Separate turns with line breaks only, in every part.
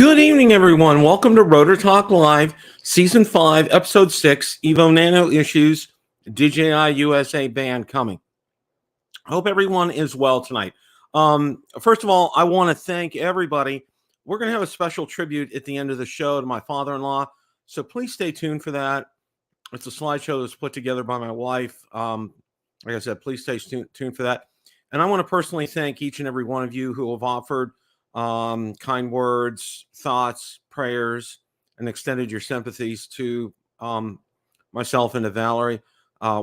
Good evening, everyone. Welcome to Rotor Talk Live, Season 5, Episode 6, Evo Nano Issues, DJI USA ban coming. I hope everyone is well tonight. First of all, I want to thank everybody. We're going to have a special tribute at the end of the show to my father-in-law, so please stay tuned for that. It's a slideshow that's put together by my wife. Like I said, please stay tuned for that. And I want to personally thank each and every one of you who have offered kind words, thoughts, prayers, and extended your sympathies to myself and to Valerie.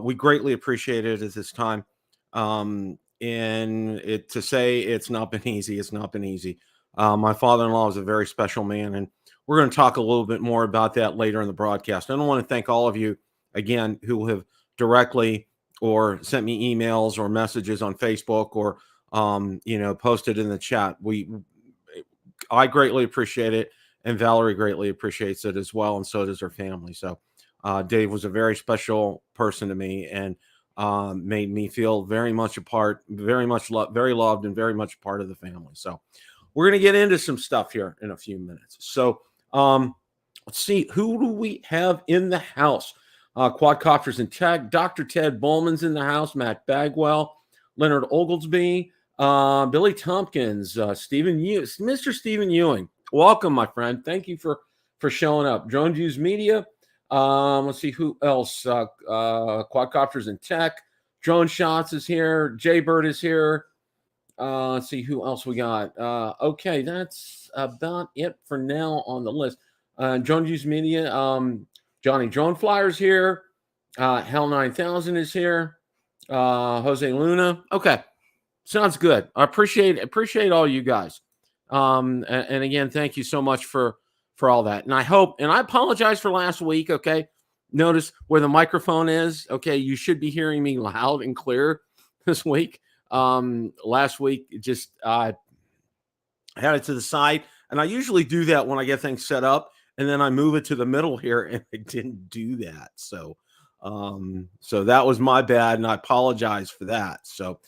We greatly appreciate it at this time. And to say it's not been easy, it's not been easy. My father-in-law is a very special man, and we're going to talk a little bit more about that later in the broadcast. I want to thank all of you again who have directly or sent me emails or messages on Facebook or posted in the chat. I greatly appreciate it, and Valerie greatly appreciates it as well, and so does her family. So Dave was a very special person to me, and made me feel very much a part, very loved, and very much a part of the family. So we're going to get into some stuff here in a few minutes. So let's see, who do we have in the house? Quadcopters and Tech, Dr. Ted Bowman's in the house, Matt Bagwell, Leonard Oglesby, Billy Tompkins, Mr. Stephen Ewing. Welcome, my friend. Thank you for showing up. Drone Views Media. Let's see who else. Quadcopters and Tech. Drone Shots is here. Jaybird is here. Let's see who else we got. Okay, that's about it for now on the list. Drone Views Media. Johnny Drone Flyer's here. Hell 9000 is here. Jose Luna. Okay. Sounds good. I appreciate all you guys. And again, thank you so much for all that. And I hope, and I apologize for last week. Okay. Notice where the microphone is. Okay. You should be hearing me loud and clear this week. Last week, just, I had it to the side, and I usually do that when I get things set up, and then I move it to the middle here, and I didn't do that. So that was my bad, and I apologize for that. So,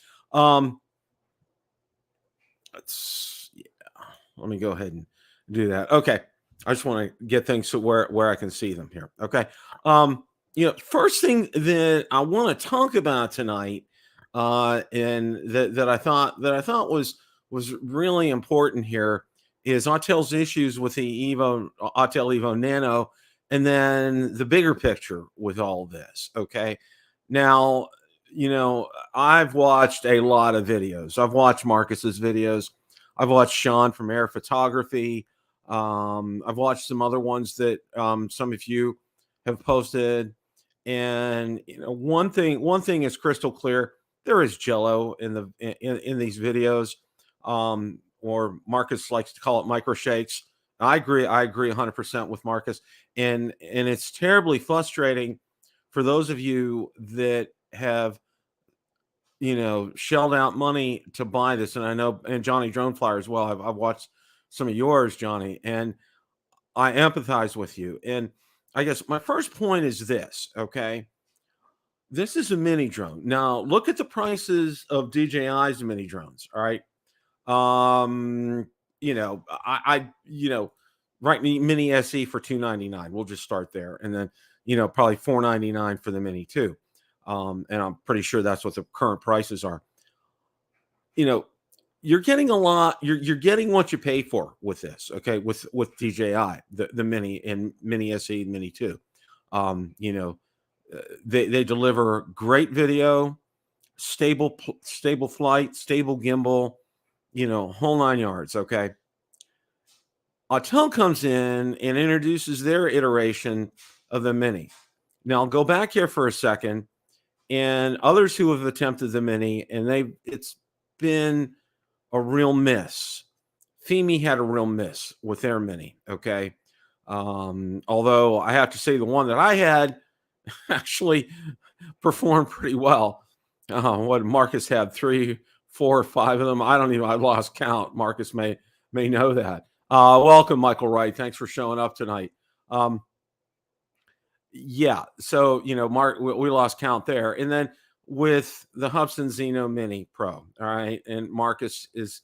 let me go ahead and do that. Okay. I just want to get things to where I can see them here. Okay. First thing that I want to talk about tonight, and that I thought was really important here is Autel's issues with the Autel Evo Nano, and then the bigger picture with all this. Okay. Now, I've watched a lot of videos. I've watched Marcus's videos. I've watched Sean from Air Photography. I've watched some other ones that some of you have posted. And one thing is crystal clear. There is jello in these videos, or Marcus likes to call it micro shakes. I agree 100% with Marcus. And it's terribly frustrating for those of you that have shelled out money to buy this. And I know, and Johnny Drone Flyer as well. I've watched some of yours, Johnny, and I empathize with you. And I guess my first point is this. Okay. This is a mini drone. Now look at the prices of DJI's mini drones. All right. Right, mini SE for $299. We'll just start there. And then, probably $499 for the mini too. And I'm pretty sure that's what the current prices are. You're getting a lot. You're getting what you pay for with this. Okay. With DJI, the mini and mini SE, mini 2. They deliver great video, stable flight, stable gimbal, whole 9 yards. Okay. Autel comes in and introduces their iteration of the mini. Now I'll go back here for a second, and others who have attempted the mini, and it's been a real miss. Fimi had a real miss with their mini. Okay. Although I have to say the one that I had actually performed pretty well. What Marcus had 3, 4, 5 of them. I lost count. Marcus may know that. Welcome, Michael Wright. Thanks for showing up tonight. Yeah. So, Mark, we lost count there. And then with the Hubsan Zeno Mini Pro. All right. And Marcus is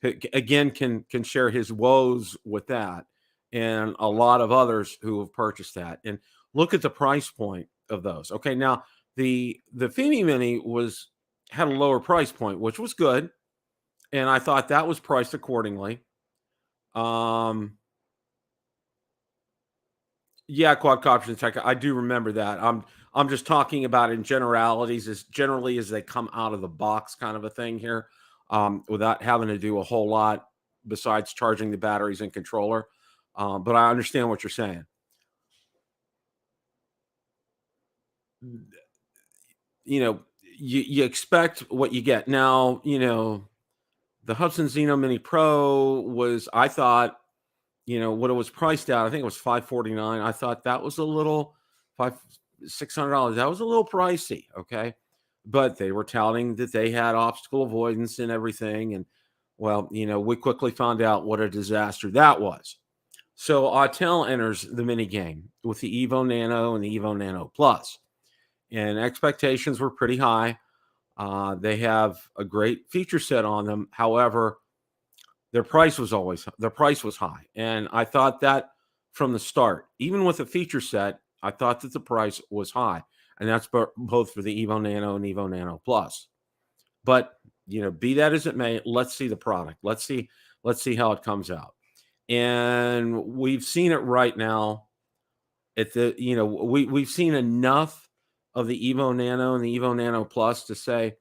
again can share his woes with that, and a lot of others who have purchased that. And look at the price point of those. Okay, now the Fimi Mini had a lower price point, which was good, and I thought that was priced accordingly. Yeah, quadcopters tech. I do remember that. I'm just talking about in generalities, as generally as they come out of the box, kind of a thing here, without having to do a whole lot besides charging the batteries and controller. But I understand what you're saying. You know, you expect what you get. Now, the Hudson Zeno Mini Pro was, I thought, what it was priced at, I think it was $549. I thought that was a little $600. That was a little pricey, okay? But they were touting that they had obstacle avoidance and everything. And well, we quickly found out what a disaster that was. So Autel enters the mini game with the Evo Nano and the Evo Nano Plus. And expectations were pretty high. They have a great feature set on them. However, their price was high. And I thought that from the start, even with a feature set, I thought that the price was high. And that's both for the Evo Nano and Evo Nano Plus. But, be that as it may, let's see the product. Let's see how it comes out. And we've seen it right now at we've seen enough of the Evo Nano and the Evo Nano Plus to say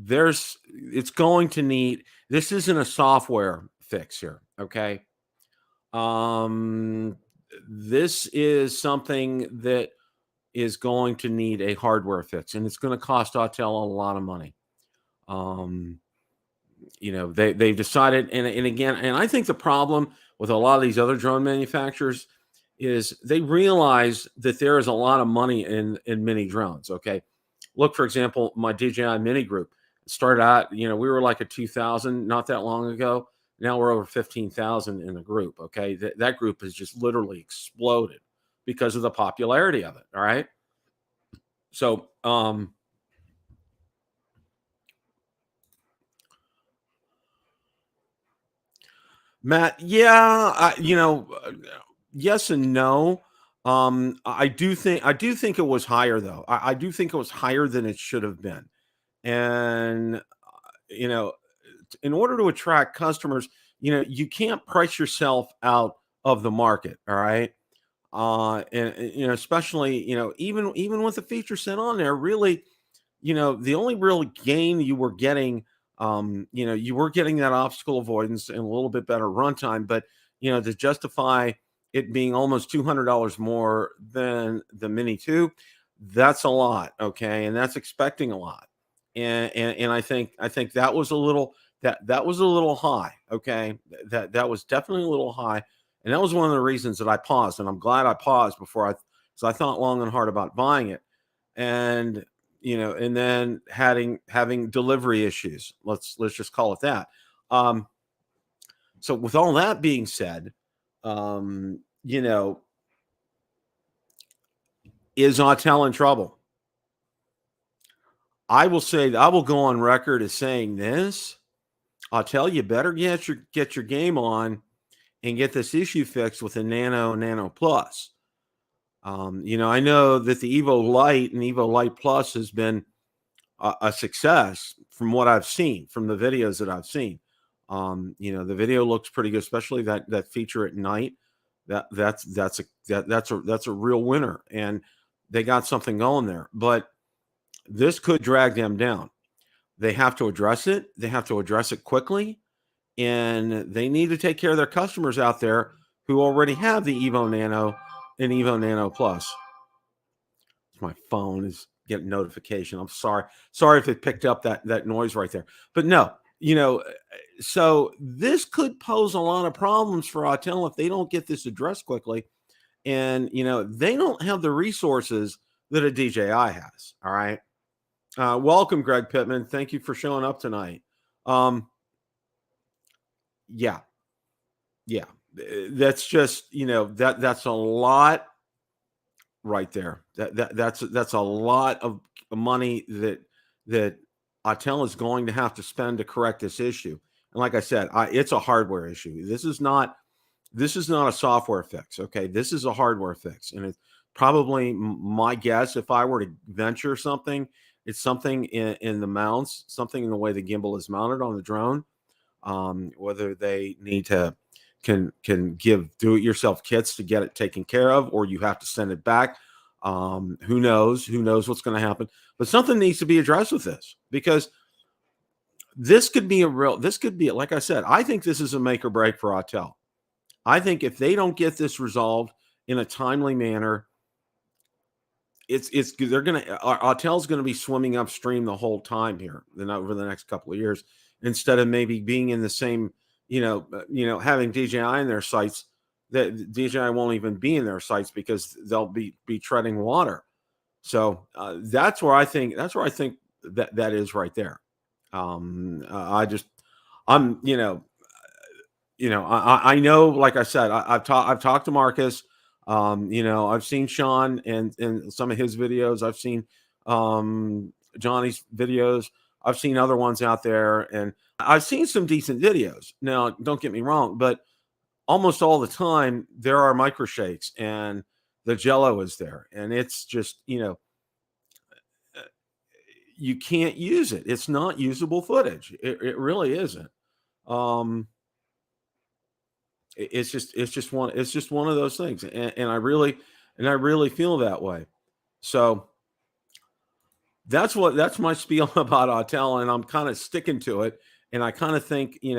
it's going to need, this isn't a software fix here, okay? This is something that is going to need a hardware fix, and it's going to cost Autel a lot of money. They've decided, and again, and I think the problem with a lot of these other drone manufacturers is they realize that there is a lot of money in mini drones. Okay, look, for example, my DJI Mini group started out. We were like a 2,000 not that long ago. Now we're over 15,000 in the group. Okay, that group has just literally exploded because of the popularity of it. All right, so Matt, yeah, yes and no. I do think it was higher though. I do think it was higher than it should have been. And you know, in order to attract customers, you can't price yourself out of the market. All right. And especially, even with the feature set on there, really, the only real gain you were getting, you were getting that obstacle avoidance and a little bit better runtime, but to justify it being almost $200 more than the Mini 2, that's a lot, okay, and that's expecting a lot, and I think that was a little that was a little high, okay, that was definitely a little high, and that was one of the reasons that I paused, and I'm glad I paused because I thought long and hard about buying it, and and then having delivery issues. Let's just call it that. So with all that being said, is Autel in trouble? I will go on record as saying this. Autel, you better get your game on and get this issue fixed with the Nano Plus. I know that the Evo Lite and Evo Lite Plus has been a success from what I've seen, from the videos that I've seen. The video looks pretty good, especially that feature at night. That's a real winner, and they got something going there. But this could drag them down. They have to address it. They have to address it quickly, and they need to take care of their customers out there who already have the Evo Nano and Evo Nano Plus. My phone is getting notification. I'm sorry if it picked up that noise right there. But no, so this could pose a lot of problems for Autel if they don't get this addressed quickly. And they don't have the resources that a DJI has. All right. Welcome, Greg Pittman. Thank you for showing up tonight. Yeah. That's just, that's a lot right there. That's a lot of money that Autel is going to have to spend to correct this issue. And like I said, it's a hardware issue. This is not a software fix. Okay, this is a hardware fix, and it's probably my guess. If I were to venture something, it's something in the mounts, something in the way the gimbal is mounted on the drone. Whether they need to can give do-it-yourself kits to get it taken care of, or you have to send it back. Who knows what's going to happen, but something needs to be addressed with this, because this could be like I said, I think this is a make or break for Autel. I think if they don't get this resolved in a timely manner, Autel's going to be swimming upstream the whole time here, then over the next couple of years, instead of maybe being in the same, having DJI in their sights. That DJI won't even be in their sights because they'll be treading water. So that's where I think that is right there. I know, like I said, I've talked to Marcus. I've seen Sean and some of his videos. I've seen Johnny's videos. I've seen other ones out there, and I've seen some decent videos. Now, don't get me wrong, but almost all the time there are micro shakes and the jello is there, and it's just, you can't use it. It's not usable footage. It really isn't. It's just one of those things. And I really feel that way. So that's my spiel about Autel, and I'm kind of sticking to it. And I kind of think, they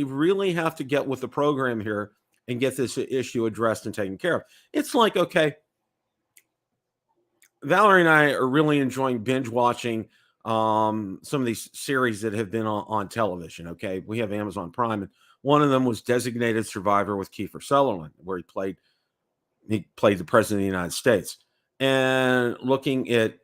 really have to get with the program here and get this issue addressed and taken care of. It's like, okay, Valerie and I are really enjoying binge watching some of these series that have been on television. Okay, we have Amazon Prime, and one of them was Designated Survivor with Kiefer Sutherland, where he played the president of the United States, and looking at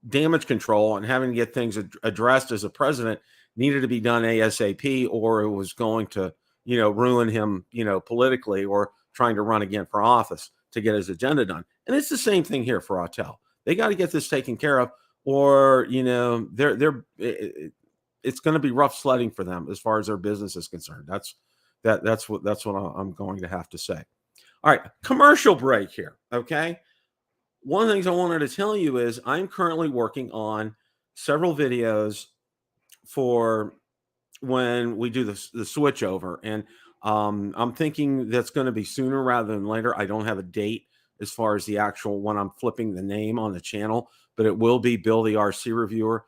damage control and having to get things addressed as a president needed to be done ASAP, or it was going to ruin him politically, or trying to run again for office to get his agenda done. And it's the same thing here for Autel. They got to get this taken care of, or it's going to be rough sledding for them as far as their business is concerned. That's what I'm going to have to say. All right, commercial break here. Okay, one of the things I wanted to tell you is I'm currently working on several videos for when we do the switch over, and I'm thinking that's going to be sooner rather than later. I don't have a date as far as the actual when I'm flipping the name on the channel, but it will be Bill the RC Reviewer.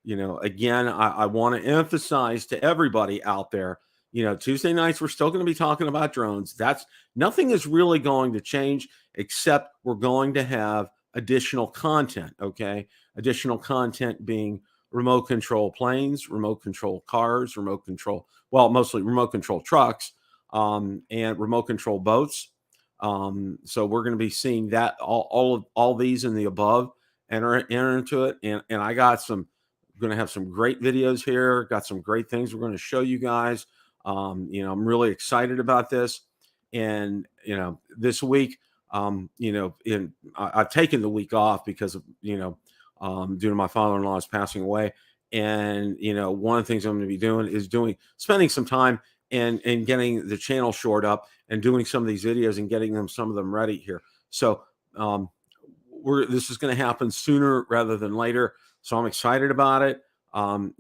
Again, I want to emphasize to everybody out there, Tuesday nights, we're still going to be talking about drones. Nothing is really going to change, except we're going to have additional content. Okay. Additional content being remote control planes, remote control cars, mostly remote control trucks, and remote control boats. So we're going to be seeing that all these and the above enter into it. And I got going to have some great videos here. Got some great things we're going to show you guys. I'm really excited about this. And, this week, I've taken the week off because of, due to my father-in-law's passing away. And, one of the things I'm going to be doing is spending some time and getting the channel shored up and doing some of these videos and getting some of them ready here. So, this is going to happen sooner rather than later. So I'm excited about it. And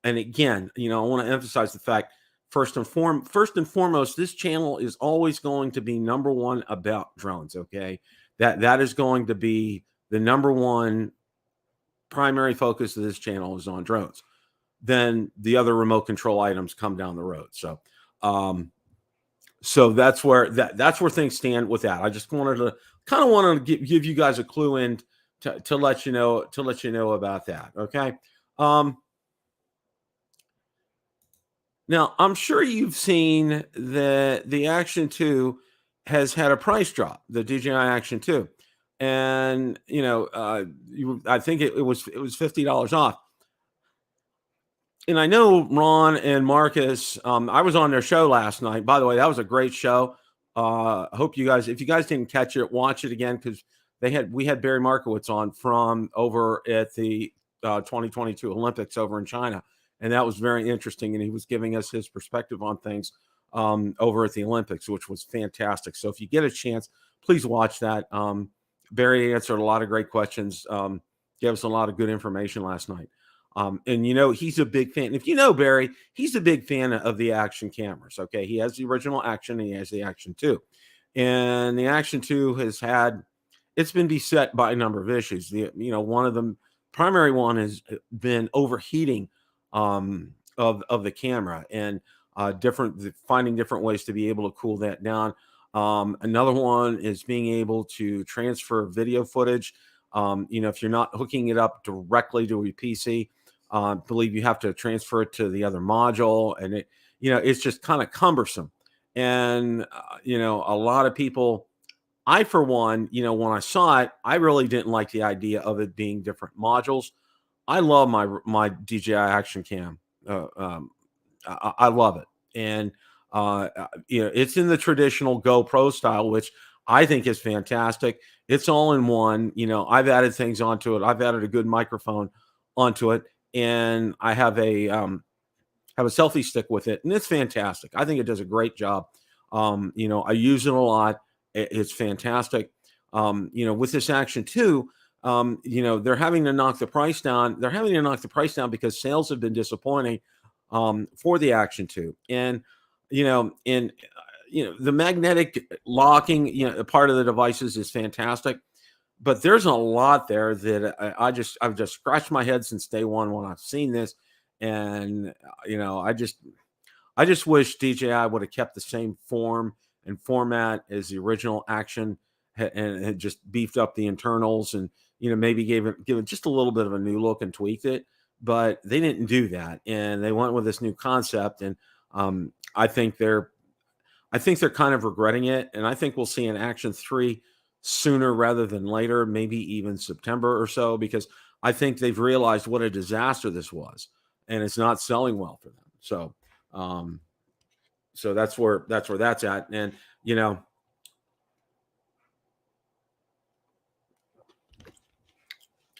again, I want to emphasize the fact, first and foremost, this channel is always going to be number one about drones. Okay. That is going to be the number one primary focus of this channel is on drones. Then the other remote control items come down the road. So, so that's where things stand with that. I just wanted to give you guys a clue in to let you know about that. Okay. Now I'm sure you've seen that the Action 2 has had a price drop, the DJI Action 2. And, I think it was $50 off. And I know Ron and Marcus, I was on their show last night. By the way, that was a great show. I hope you guys, if you guys didn't catch it, watch it again, because we had Barry Markowitz on from over at the 2022 Olympics over in China, and that was very interesting. And he was giving us his perspective on things over at the Olympics, which was fantastic. So if you get a chance, please watch that. Barry answered a lot of great questions, gave us a lot of good information last night. And he's a big fan. If you know Barry, he's a big fan of the Action cameras. Okay, he has the original Action and he has the Action 2, and the Action 2 it's been beset by a number of issues. One of them, primary one, has been overheating of the camera, and finding different ways to be able to cool that down. Another one is being able to transfer video footage. If you're not hooking it up directly to a PC, I believe you have to transfer it to the other module, and it's just kind of cumbersome. And a lot of people, I for one, when I saw it, I really didn't like the idea of it being different modules. I love my DJI Action cam. I love it, and it's in the traditional GoPro style, which I think is fantastic. It's all in one. I've added things onto it. I've added a good microphone onto it, and I have a selfie stick with it, and it's fantastic. I think it does a great job. I use it a lot. It's fantastic. With this Action 2, they're having to knock the price down. They're having to knock the price down because sales have been disappointing for the Action 2. And the magnetic locking, part of the devices is fantastic, but there's a lot there that I've just scratched my head since day one when I've seen this. And, I just wish DJI would have kept the same form and format as the original Action and had just beefed up the internals and, maybe give it just a little bit of a new look and tweaked it. But they didn't do that. And they went with this new concept. And I think they're kind of regretting it. And I think we'll see an Action 3 sooner rather than later, maybe even September or so, because I think they've realized what a disaster this was, and it's not selling well for them. So, so that's where that's at. And,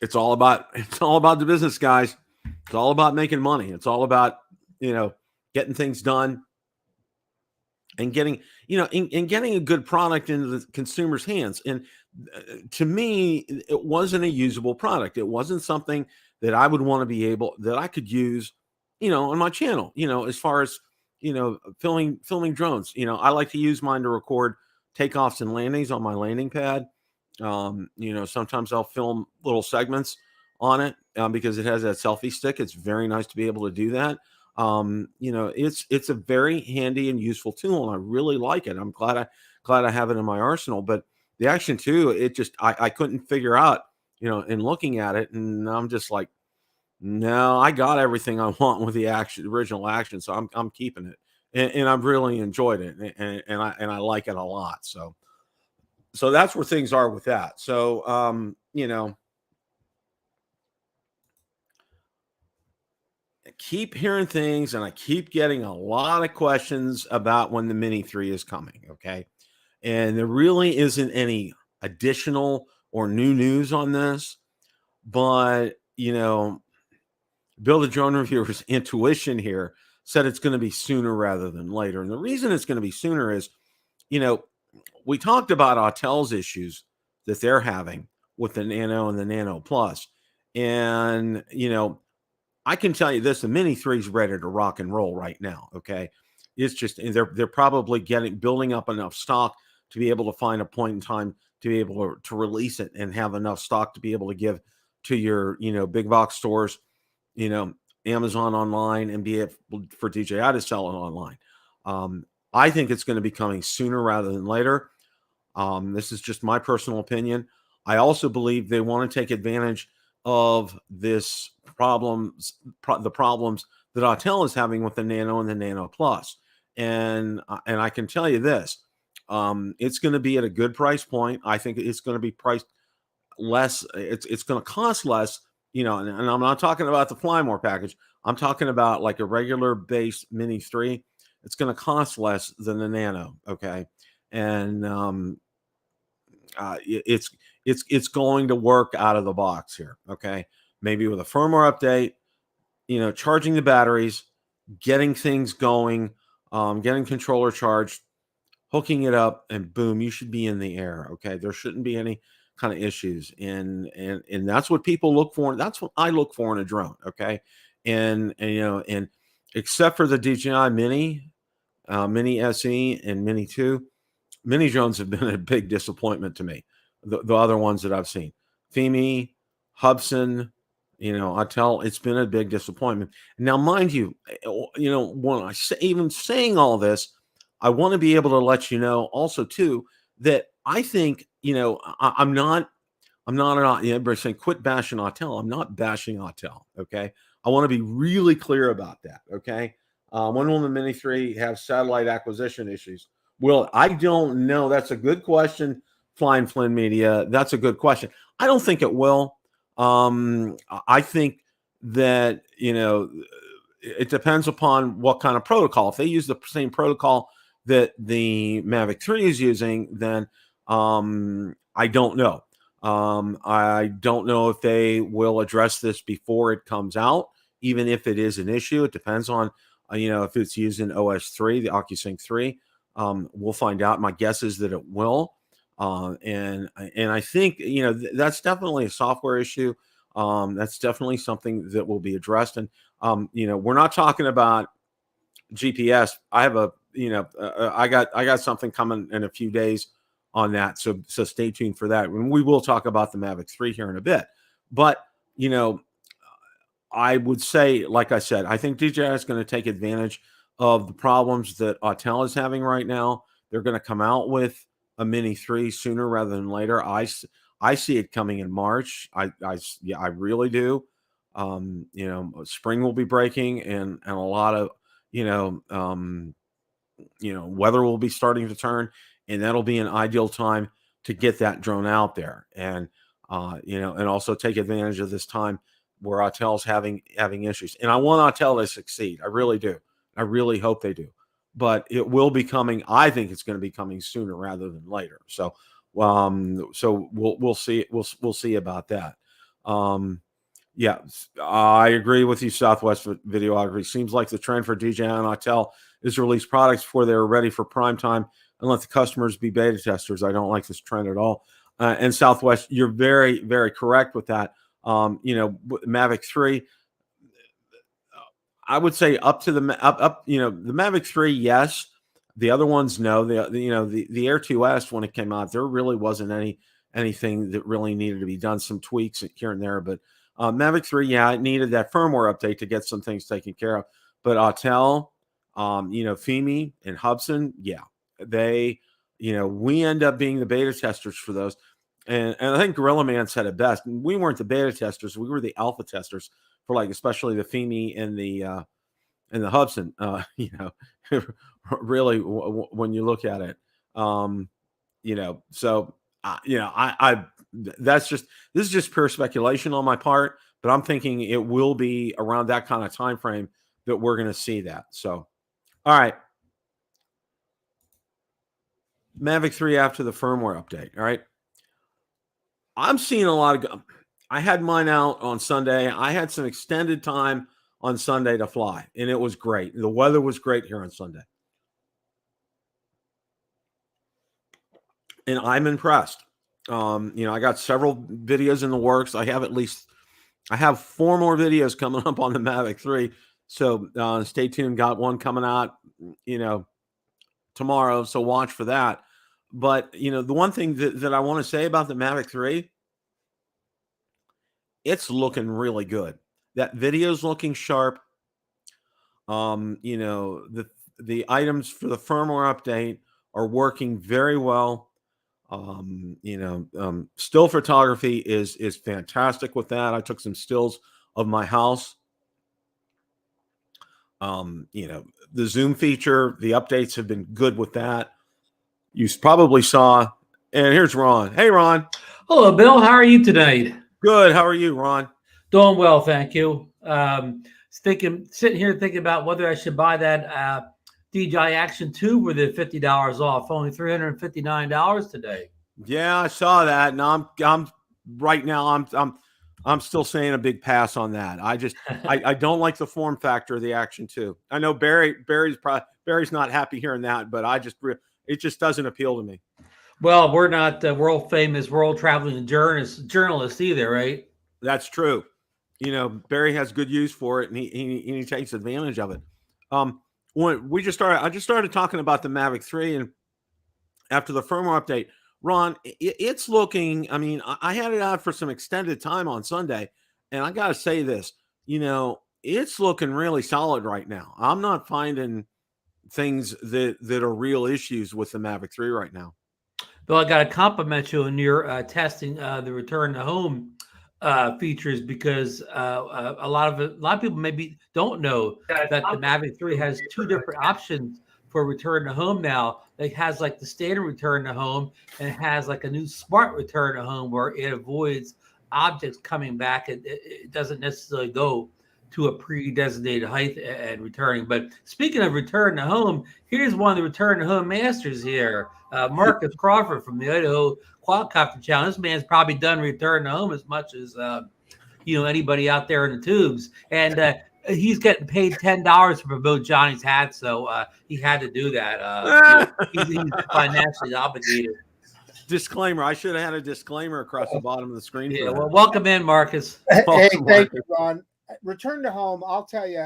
it's all about the business, guys. It's all about making money. It's all about, getting things done and getting, getting a good product into the consumer's hands. And to me, it wasn't a usable product. It wasn't something that I would want to be that I could use, on my channel, as far as, filming drones. I like to use mine to record takeoffs and landings on my landing pad. Sometimes I'll film little segments on it because it has that selfie stick. It's very nice to be able to do that. It's a very handy and useful tool, and I really like it. I'm glad I have it in my arsenal. But the Action 2, I couldn't figure out, in looking at it, and I'm just like, no, I got everything I want with the original Action, so I'm keeping it, and I've really enjoyed it, and I like it a lot. So that's where things are with that. So I keep hearing things, and I keep getting a lot of questions about when the Mini 3 is coming. Okay. And there really isn't any additional or new news on this, but, Bill the Drone Reviewer's intuition here said it's going to be sooner rather than later. And the reason it's going to be sooner is, we talked about Autel's issues that they're having with the Nano and the Nano Plus. And, I can tell you this, the Mini 3 is ready to rock and roll right now. Okay. It's just, they're probably building up enough stock to be able to find a point in time to be able to release it and have enough stock to be able to give to your, big box stores, Amazon online, and be able for DJI to sell it online. I think it's going to be coming sooner rather than later. This is just my personal opinion. I also believe they want to take advantage of the problems that Autel is having with the Nano and the Nano Plus. And I can tell you this, it's going to be at a good price point. I think it's going to be priced less. It's going to cost less, and I'm not talking about the Fly More package. I'm talking about like a regular base Mini 3. It's going to cost less than the Nano. Okay. And, it's going to work out of the box here. Okay. maybe with a firmware update, charging the batteries, getting things going, getting controller charged, hooking it up, and boom, you should be in the air. Okay, there shouldn't be any kind of issues, and that's what people look for. That's what I look for in a drone. Okay, and except for the DJI Mini, Mini SE, and Mini 2, Mini drones have been a big disappointment to me. The other ones that I've seen, Fimi, Hubsan, Autel, it's been a big disappointment. Now, mind you, when I say, even saying all this, I want to be able to let you know also too that I think I'm not everybody's saying quit bashing Autel. I'm not bashing Autel. Okay, I want to be really clear about that. Okay, when will the Mini 3 have satellite acquisition issues? Well, I don't know. That's a good question, Flying Flynn Media. That's a good question. I don't think it will. I think that it depends upon what kind of protocol. If they use the same protocol that the Mavic 3 is using, then I don't know. I don't know if they will address this before it comes out, even if it is an issue. It depends on if it's using OS 3, the OcuSync 3. We'll find out. My guess is that it will. And I think, that's definitely a software issue. That's definitely something that will be addressed. And, we're not talking about GPS. I have I got something coming in a few days on that. So stay tuned for that. And we will talk about the Mavic 3 here in a bit. But, I would say, like I said, I think DJI is going to take advantage of the problems that Autel is having right now. They're going to come out with a Mini 3 sooner rather than later. I see it coming in March. I really do. Spring will be breaking, and a lot of weather will be starting to turn, and that'll be an ideal time to get that drone out there, and and also take advantage of this time where Autel's having issues. And I want Autel to succeed. I really do. I really hope they do. But it will be coming. I think it's going to be coming sooner rather than later. So, so we'll see. We'll see about that. Yeah, I agree with you, Southwest Videography. Seems like the trend for DJI and Autel is to release products before they're ready for prime time and let the customers be beta testers. I don't like this trend at all. And Southwest, you're very, very correct with that. Mavic 3, I would say up to the the Mavic 3, yes. The other ones, no. The Air 2S, when it came out, there really wasn't anything that really needed to be done. Some tweaks here and there, but Mavic 3, yeah, it needed that firmware update to get some things taken care of. But Autel, Fimi and Hubsan, yeah, they, we end up being the beta testers for those. And I think Gorilla Man said it best. We weren't the beta testers; we were the alpha testers for, like, especially the Fimi and the Hubsan. Really, when you look at it, So this is just pure speculation on my part, but I'm thinking it will be around that kind of time frame that we're going to see that. So, all right, Mavic 3 after the firmware update. All right. I'm seeing a lot of, I had mine out on Sunday. I had some extended time on Sunday to fly, and it was great. The weather was great here on Sunday. And I'm impressed. I got several videos in the works. I have 4 more videos coming up on the Mavic 3. So stay tuned. Got one coming out, tomorrow. So watch for that. But, the one thing that I want to say about the Mavic 3, it's looking really good. That video's looking sharp. The items for the firmware update are working very well. Still photography is fantastic with that. I took some stills of my house. The zoom feature, the updates have been good with that. You probably saw, and here's Ron. Hey, Ron.
Hello, Bill. How are you tonight?
Good. How are you, Ron?
Doing well, thank you. Sitting here thinking about whether I should buy that DJI Action 2 with it $50 off, only $359 today.
Yeah, I saw that. And I'm right now I'm still saying a big pass on that. I don't like the form factor of the Action 2. I know Barry's not happy hearing that, but it just doesn't appeal to me.
Well, we're not world famous, world traveling journalists either, right?
That's true. Barry has good use for it, and he takes advantage of it. When I just started talking about the Mavic 3, and after the firmware update, Ron, it's looking. I mean, I had it out for some extended time on Sunday, and I got to say this. It's looking really solid right now. I'm not finding things that are real issues with the Mavic 3 right now.
Bill, I got to compliment you on your testing the return to home features, because a lot of people maybe don't know that the Mavic 3 has two different options for return to home now. It has like the standard return to home, and it has like a new smart return to home where it avoids objects coming back. It doesn't necessarily go to a pre-designated height and returning. But speaking of return to home, here's one of the return to home masters here, Marcus Crawford from the Idaho Quadcopter Channel. This man's probably done return to home as much as anybody out there in the tubes, and he's getting paid $10 to promote Johnny's hat, so he had to do that. He's financially obligated.
Disclaimer. I should have had a disclaimer across the bottom of the screen.
Yeah, well, welcome in, Marcus.
Hey, thank you, Ron. Return to home, I'll tell you,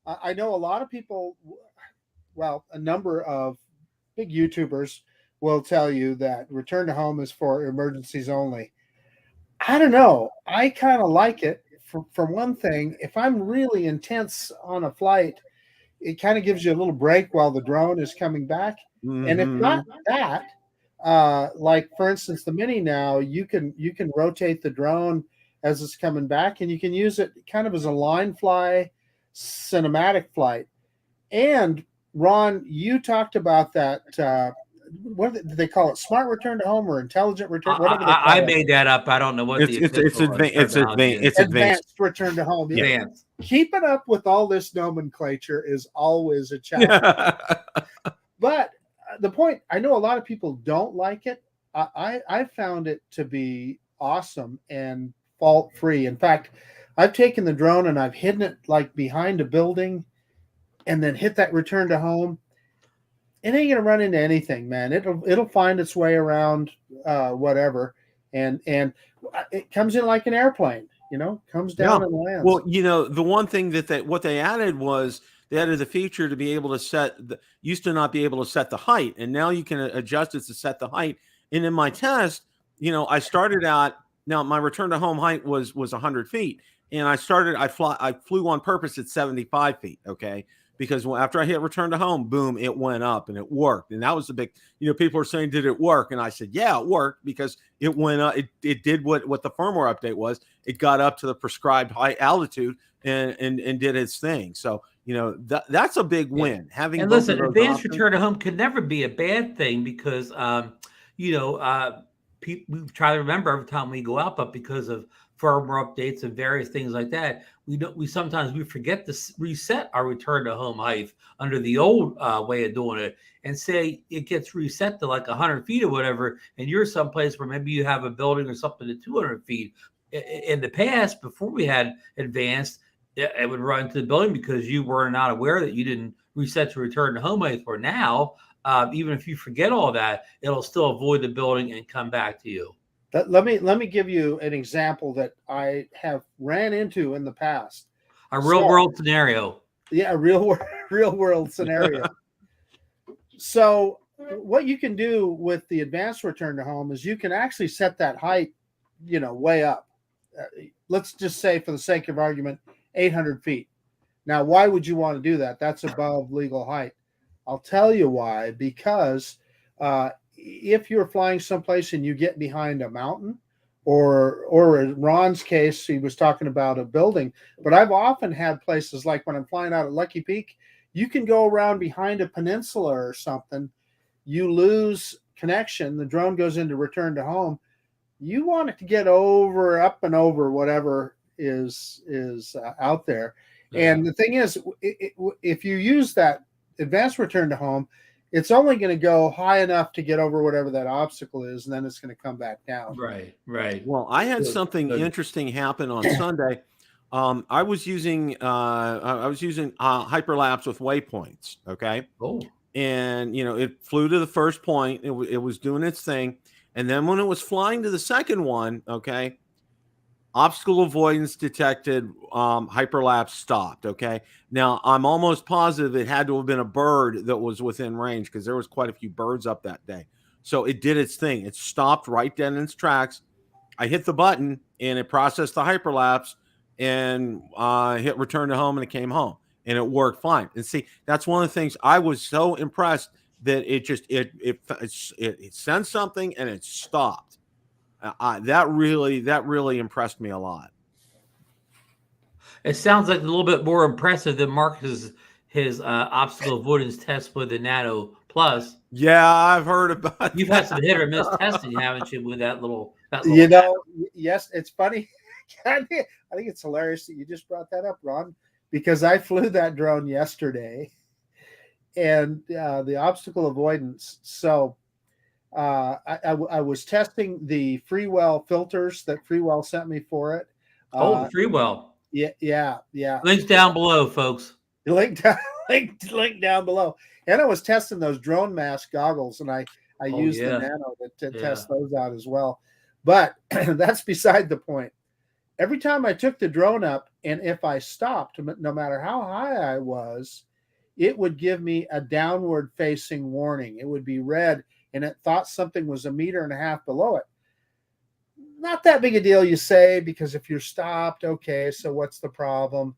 I know a lot of people, well, a number of big YouTubers will tell you that return to home is for emergencies only. I don't know. I kind of like it. For one thing, if I'm really intense on a flight, it kind of gives you a little break while the drone is coming back. Mm-hmm. And if not that, like for instance, the Mini now, you can rotate the drone as it's coming back, and you can use it kind of as a line fly, cinematic flight. And Ron, you talked about that. What did they call it? Smart return to home or intelligent return?
I made that up. I don't know what
it's advanced return to home. Yeah. Advanced. Keeping up with all this nomenclature is always a challenge. But the point, I know a lot of people don't like it. I found it to be awesome and fault-free. In fact, I've taken the drone and I've hidden it like behind a building and then hit that return to home. It ain't gonna run into anything, man. It'll find its way around whatever, and it comes in like an airplane, comes down and lands.
Well, the one thing what they added was they added the feature to be able to used to not be able to set the height, and now you can adjust it to set the height. And in my test, I started out. Now my return to home height was 100 feet, and I flew on purpose at 75 feet. Okay. Because after I hit return to home, boom, it went up and it worked. And that was the big, people are saying, did it work? And I said, yeah, it worked because it went up. It did what the firmware update was. It got up to the prescribed high altitude and did its thing. So, that's a big win. Having
and listen, advanced return to home can never be a bad thing because, we try to remember every time we go out, but because of firmware updates and various things like that, we sometimes forget to reset our return to home height under the old way of doing it, and say it gets reset to like 100 feet or whatever, and you're someplace where maybe you have a building or something at 200 feet. In the past, before we had advanced, it would run to the building because you were not aware that you didn't reset your return to home height. For now, even if you forget all that, it'll still avoid the building and come back to you.
Let me give you an example that I have ran into in the past.
A real world scenario.
Yeah, a real world scenario. So what you can do with the advanced return to home is you can actually set that height, way up. Let's just say, for the sake of argument, 800 feet. Now, why would you want to do that? That's above legal height. I'll tell you why. Because if you're flying someplace and you get behind a mountain, or in Ron's case, he was talking about a building, but I've often had places like when I'm flying out at Lucky Peak, you can go around behind a peninsula or something, you lose connection, the drone goes into return to home, you want it to get up and over whatever is out there. Yeah. And the thing is, if you use that advanced return to home, it's only going to go high enough to get over whatever that obstacle is, and then it's going to come back down.
Right, right.
Well, I had
Good,
something
good.
interesting happen on Sunday. I was using hyperlapse with waypoints. Okay.
Oh,
And it flew to the first point. It was doing its thing, and then when it was flying to the second one, okay, obstacle avoidance detected. Hyperlapse stopped. Okay, now I'm almost positive it had to have been a bird that was within range, because there was quite a few birds up that day. So it did its thing. It stopped right then in its tracks. I hit the button and it processed the hyperlapse and hit return to home, and it came home and it worked fine. And see, that's one of the things I was so impressed that it sent something and it stopped. That really impressed me a lot.
it sounds like a little bit more impressive than Marcus's his obstacle avoidance test with the Nano Plus.
Yeah, I've heard about.
You've had some hit or miss testing, haven't you, with that little?
Yes, it's funny. I think it's hilarious that you just brought that up, Ron, because I flew that drone yesterday, and the obstacle avoidance. So I was testing the Freewell filters that Freewell sent me for it.
Oh, Freewell.
Yeah.
Links down below, folks.
Link down below. And I was testing those drone mask goggles, and I used the Nano to test those out as well. But that's beside the point. Every time I took the drone up, and if I stopped, no matter how high I was, it would give me a downward facing warning. It would be red, and it thought something was 1.5 meters below it. Not that big a deal, you say, because if you're stopped, okay, so what's the problem?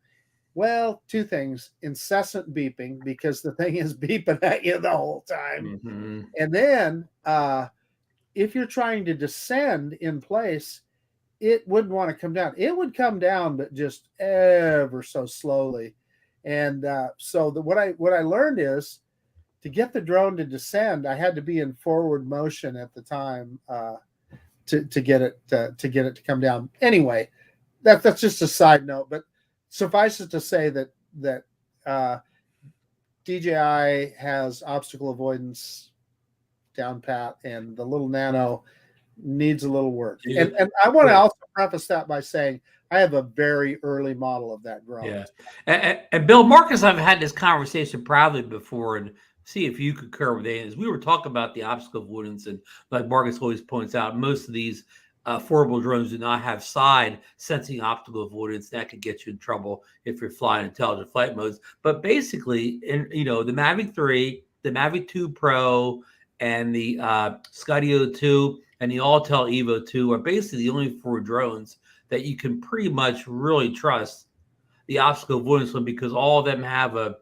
Well, two things: incessant beeping, because the thing is beeping at you the whole time.
Mm-hmm.
And then if you're trying to descend in place, it wouldn't want to come down. It would come down, but just ever so slowly. And so what I learned is, to get the drone to descend, I had to be in forward motion at the time to get it to come down. Anyway, that's just a side note, but suffice it to say that DJI has obstacle avoidance down pat, and the little Nano needs a little work. And I want to also preface that by saying I have a very early model of that drone.
Yeah. And Bill, Marcus, I've had this conversation proudly before, and see if you concur with it. As we were talking about the obstacle avoidance, and like Marcus always points out, most of these affordable drones do not have side sensing optical avoidance. That could get you in trouble if you're flying intelligent flight modes. But basically, the Mavic 3, the Mavic 2 Pro, and the Skydio 2 and the Autel Evo 2 are basically the only 4 drones that you can pretty much really trust the obstacle avoidance one, because all of them have a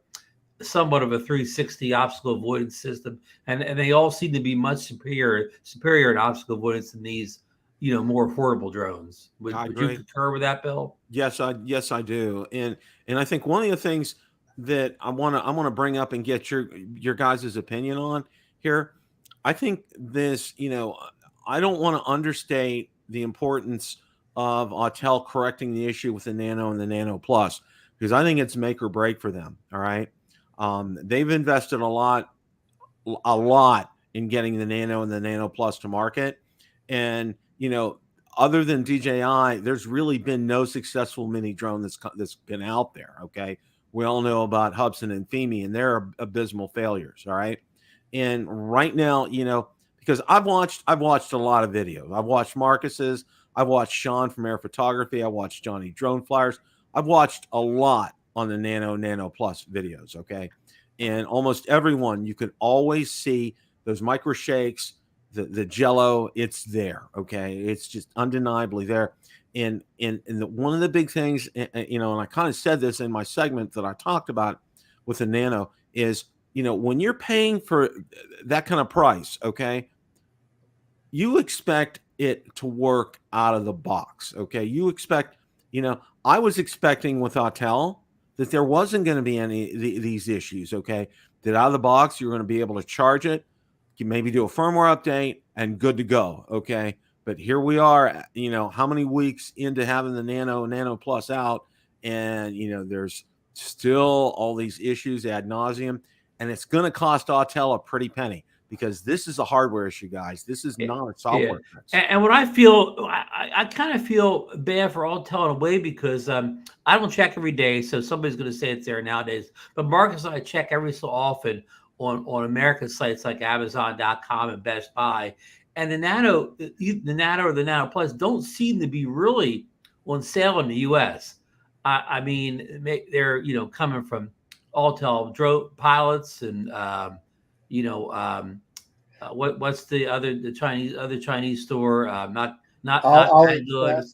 somewhat of a 360 obstacle avoidance system, and they all seem to be much superior in obstacle avoidance than these more affordable drones. Would you concur with that, Bill?
Yes, I do. And I think one of the things that I want to bring up and get your guys' opinion on here, I think this, I don't want to understate the importance of Autel correcting the issue with the Nano and the Nano Plus, because I think it's make or break for them. All right. They've invested a lot in getting the Nano and the Nano Plus to market. And, other than DJI, there's really been no successful mini drone that's been out there. Okay. We all know about Hubsan and Fimi, and they're abysmal failures. All right. And right now, because I've watched a lot of videos. I've watched Marcus's, I've watched Sean from Air Photography. I watched Johnny Drone Flyers. I've watched a lot on the Nano Plus videos. Okay. And almost everyone, you could always see those micro shakes, the jello, it's there. Okay. It's just undeniably there. And one of the big things, and I kind of said this in my segment that I talked about with the Nano, is, when you're paying for that kind of price, okay, you expect it to work out of the box. Okay. You expect, I was expecting with Autel that there wasn't going to be any of these issues. Okay. That out of the box, you're going to be able to charge it. You maybe do a firmware update and good to go. Okay. But here we are, how many weeks into having the Nano Plus out, and, there's still all these issues ad nauseum. and it's going to cost Autel a pretty penny because this is a hardware issue, guys. This is not a software fix.
And what I feel, I kind of feel bad for Autel in a way because I don't check every day, so somebody's going to say it's there nowadays. But Marcus and I check every so often on American sites like Amazon.com and Best Buy, and the Nano or the Nano Plus don't seem to be really on sale in the U.S. I mean, they're coming from Autel drone pilots and what's the Chinese store? Not that good.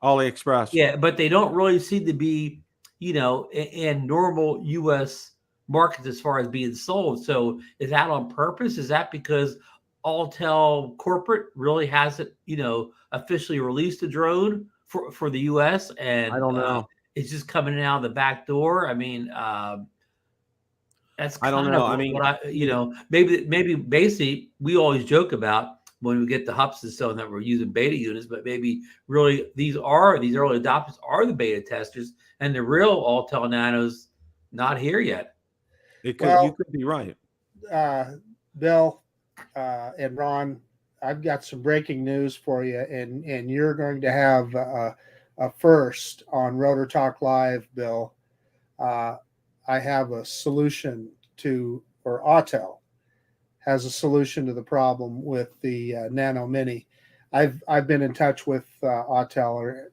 AliExpress.
Yeah, but they don't really seem to be, in normal U.S. markets as far as being sold. So is that on purpose? Is that because Autel corporate really hasn't, officially released a drone for the U.S. and
I don't know.
It's just coming out of the back door? I mean, that's
I don't
kind
know.
of
I mean,
what maybe basically we always joke about when we get the hups and so on that we're using beta units, but maybe really these early adopters are the beta testers, and the real Autel Nanos not here yet.
You could be right.
Bill and Ron, I've got some breaking news for you, and you're going to have a first on Rotor Talk Live, Bill. I have a solution or Autel has a solution to the problem with the Nano Mini. I've been in touch with Autel, or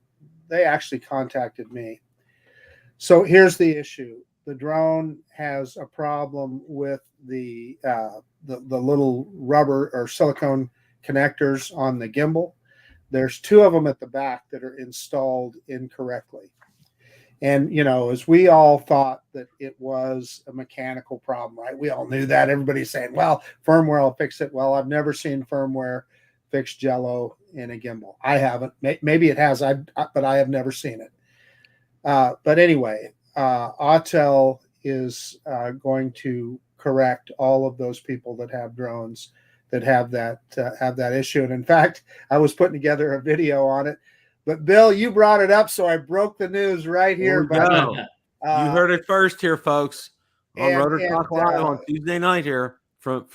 they actually contacted me. So here's the issue: the drone has a problem with the little rubber or silicone connectors on the gimbal. There's two of them at the back that are installed incorrectly. And, as we all thought that it was a mechanical problem, right? We all knew that. Everybody's saying, well, firmware will fix it. Well, I've never seen firmware fix Jello in a gimbal. I haven't. Maybe it has, but I have never seen it. But anyway, Autel is going to correct all of those people that have drones that have that issue. And in fact, I was putting together a video on it. But Bill, you brought it up, so I broke the news right here.
You heard it first here, folks, on Rotor Talk Live on Tuesday night here from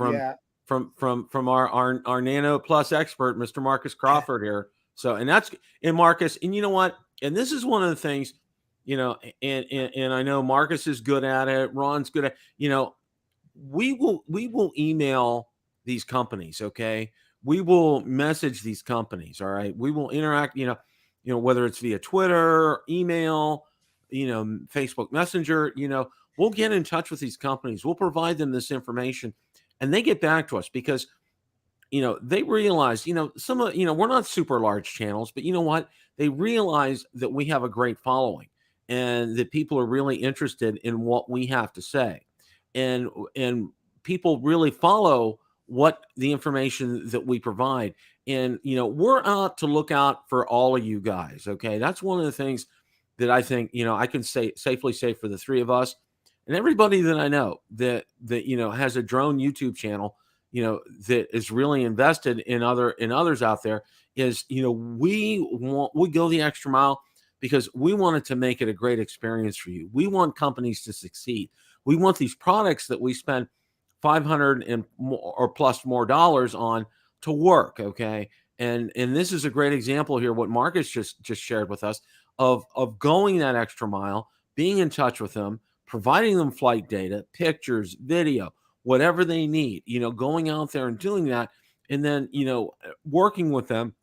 our Nano Plus expert, Mr. Marcus Crawford here. So, and Marcus, and you know what? And this is one of the things, and I know Marcus is good at it. Ron's good at, we will email these companies. Okay. We will message these companies. All right. We will interact, whether it's via Twitter, email, Facebook Messenger, we'll get in touch with these companies. We'll provide them this information and they get back to us because, they realize, some of, we're not super large channels, but you know what? They realize that we have a great following and that people are really interested in what we have to say. And people really follow what the information that we provide. And, we're out to look out for all of you guys. Okay. That's one of the things that I think, I can safely say for the three of us and everybody that I know that has a drone YouTube channel, that is really invested in others out there is, we go the extra mile because we wanted to make it a great experience for you. We want companies to succeed. We want these products that we spend $500 and more or plus more dollars on to work. Okay. And this is a great example here. What Marcus just shared with us of going that extra mile, being in touch with them, providing them flight data, pictures, video, whatever they need, going out there and doing that. And then, working with them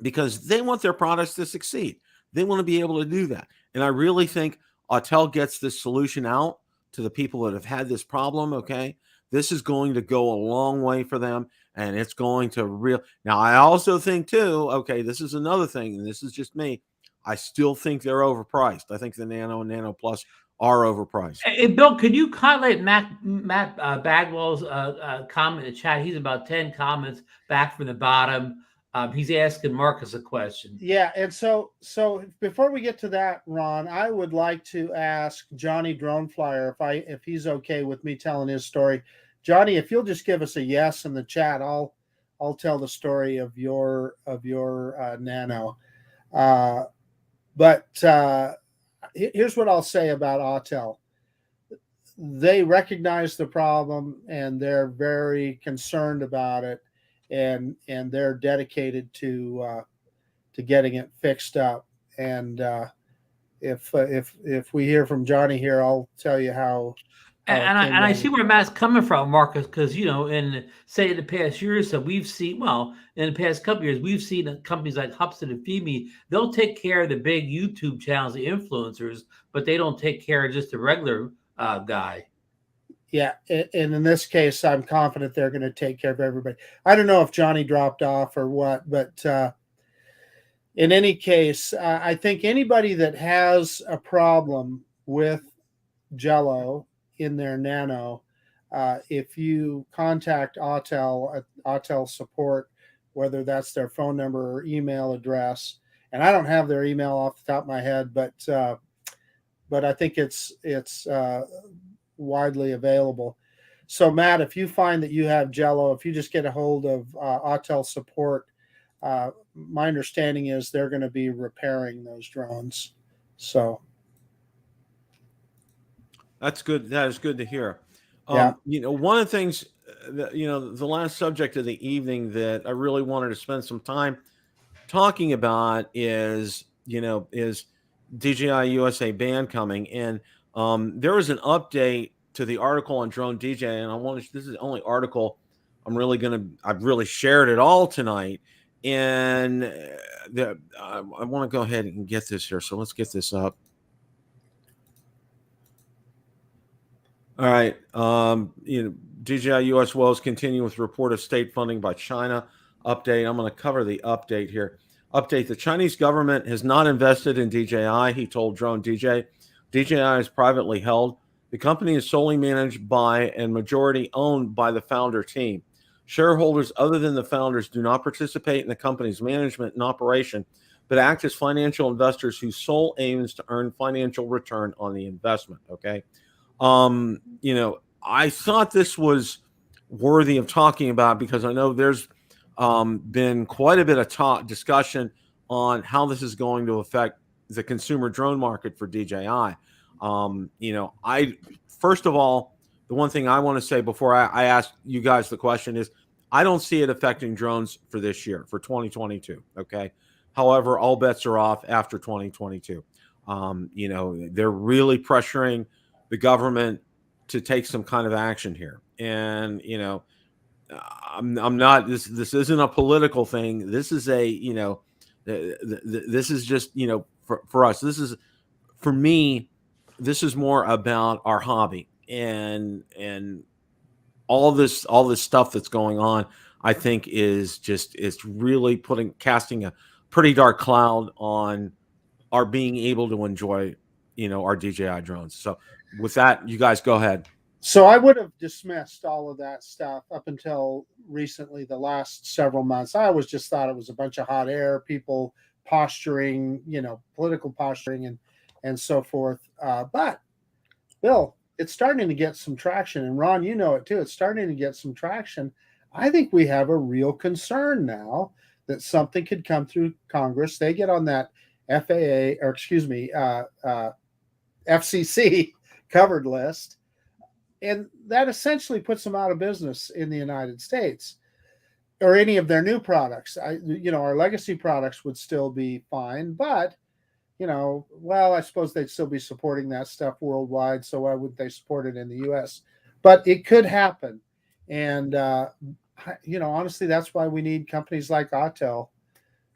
because they want their products to succeed. They want to be able to do that. And I really think Autel gets this solution out to the people that have had this problem. Okay. This is going to go a long way for them, and it's going to Now, I also think too, okay, this is another thing, and this is just me. I still think they're overpriced. I think the Nano and Nano Plus are overpriced.
Hey, Bill, could you highlight Matt Bagwell's comment in the chat? He's about 10 comments back from the bottom. He's asking Marcus a question.
Yeah, and so before we get to that, Ron, I would like to ask Johnny Drone Flyer if he's okay with me telling his story. Johnny, if you'll just give us a yes in the chat, I'll tell the story of your Nano. But here's what I'll say about Autel. they recognize the problem and they're very concerned about it, and they're dedicated to getting it fixed up. And if we hear from Johnny here, I'll tell you how.
And I see where Matt's coming from, Marcus, because in the past year or so, we've seen in the past couple years, we've seen companies like Hubson and Fimi. They'll take care of the big YouTube channels, the influencers, but they don't take care of just the regular guy.
Yeah, and in this case, I'm confident they're going to take care of everybody. I don't know if Johnny dropped off or what, but in any case, I think anybody that has a problem with Jello in their Nano, if you contact Autel, Autel support, whether that's their phone number or email address, and I don't have their email off the top of my head, but I think it's widely available. So Matt, if you find that you have Jello, if you just get a hold of Autel support, my understanding is they're going to be repairing those drones. So
that's good. That is good to hear.
Yeah.
One of the things that, the last subject of the evening that I really wanted to spend some time talking about is DJI USA band coming. And there was an update to the article on Drone DJ, and this is the only article I've really shared it all tonight. And I want to go ahead and get this here. So let's get this up. All right. DJI US Wells continue with report of state funding by China. Update. I'm going to cover the update here. Update. The Chinese government has not invested in DJI, he told Drone DJ. DJI is privately held. The company is solely managed by and majority owned by the founder team. Shareholders other than the founders do not participate in the company's management and operation, but act as financial investors whose sole aim is to earn financial return on the investment. Okay. I thought this was worthy of talking about because I know there's been quite a bit of discussion on how this is going to affect the consumer drone market for DJI. First of all, the one thing I want to say before I ask you guys the question is I don't see it affecting drones for this year, for 2022. Okay. However, all bets are off after 2022. They're really pressuring the government to take some kind of action here. And, I'm not, this isn't a political thing. This is this is just, for us, for me, this is more about our hobby and all this stuff that's going on, I think it's really casting a pretty dark cloud on our being able to enjoy, our DJI drones. So with that, you guys go ahead.
So I would have dismissed all of that stuff up until recently, the last several months. I always just thought it was a bunch of hot air, people posturing, political posturing and so forth. But Bill, it's starting to get some traction. And Ron, you know it too. It's starting to get some traction. I think we have a real concern now that something could come through Congress. They get on that FCC covered list. And that essentially puts them out of business in the United States or any of their new products. Our legacy products would still be fine, but, I suppose they'd still be supporting that stuff worldwide. So why wouldn't they support it in the U.S.? But it could happen. And, honestly, that's why we need companies like Autel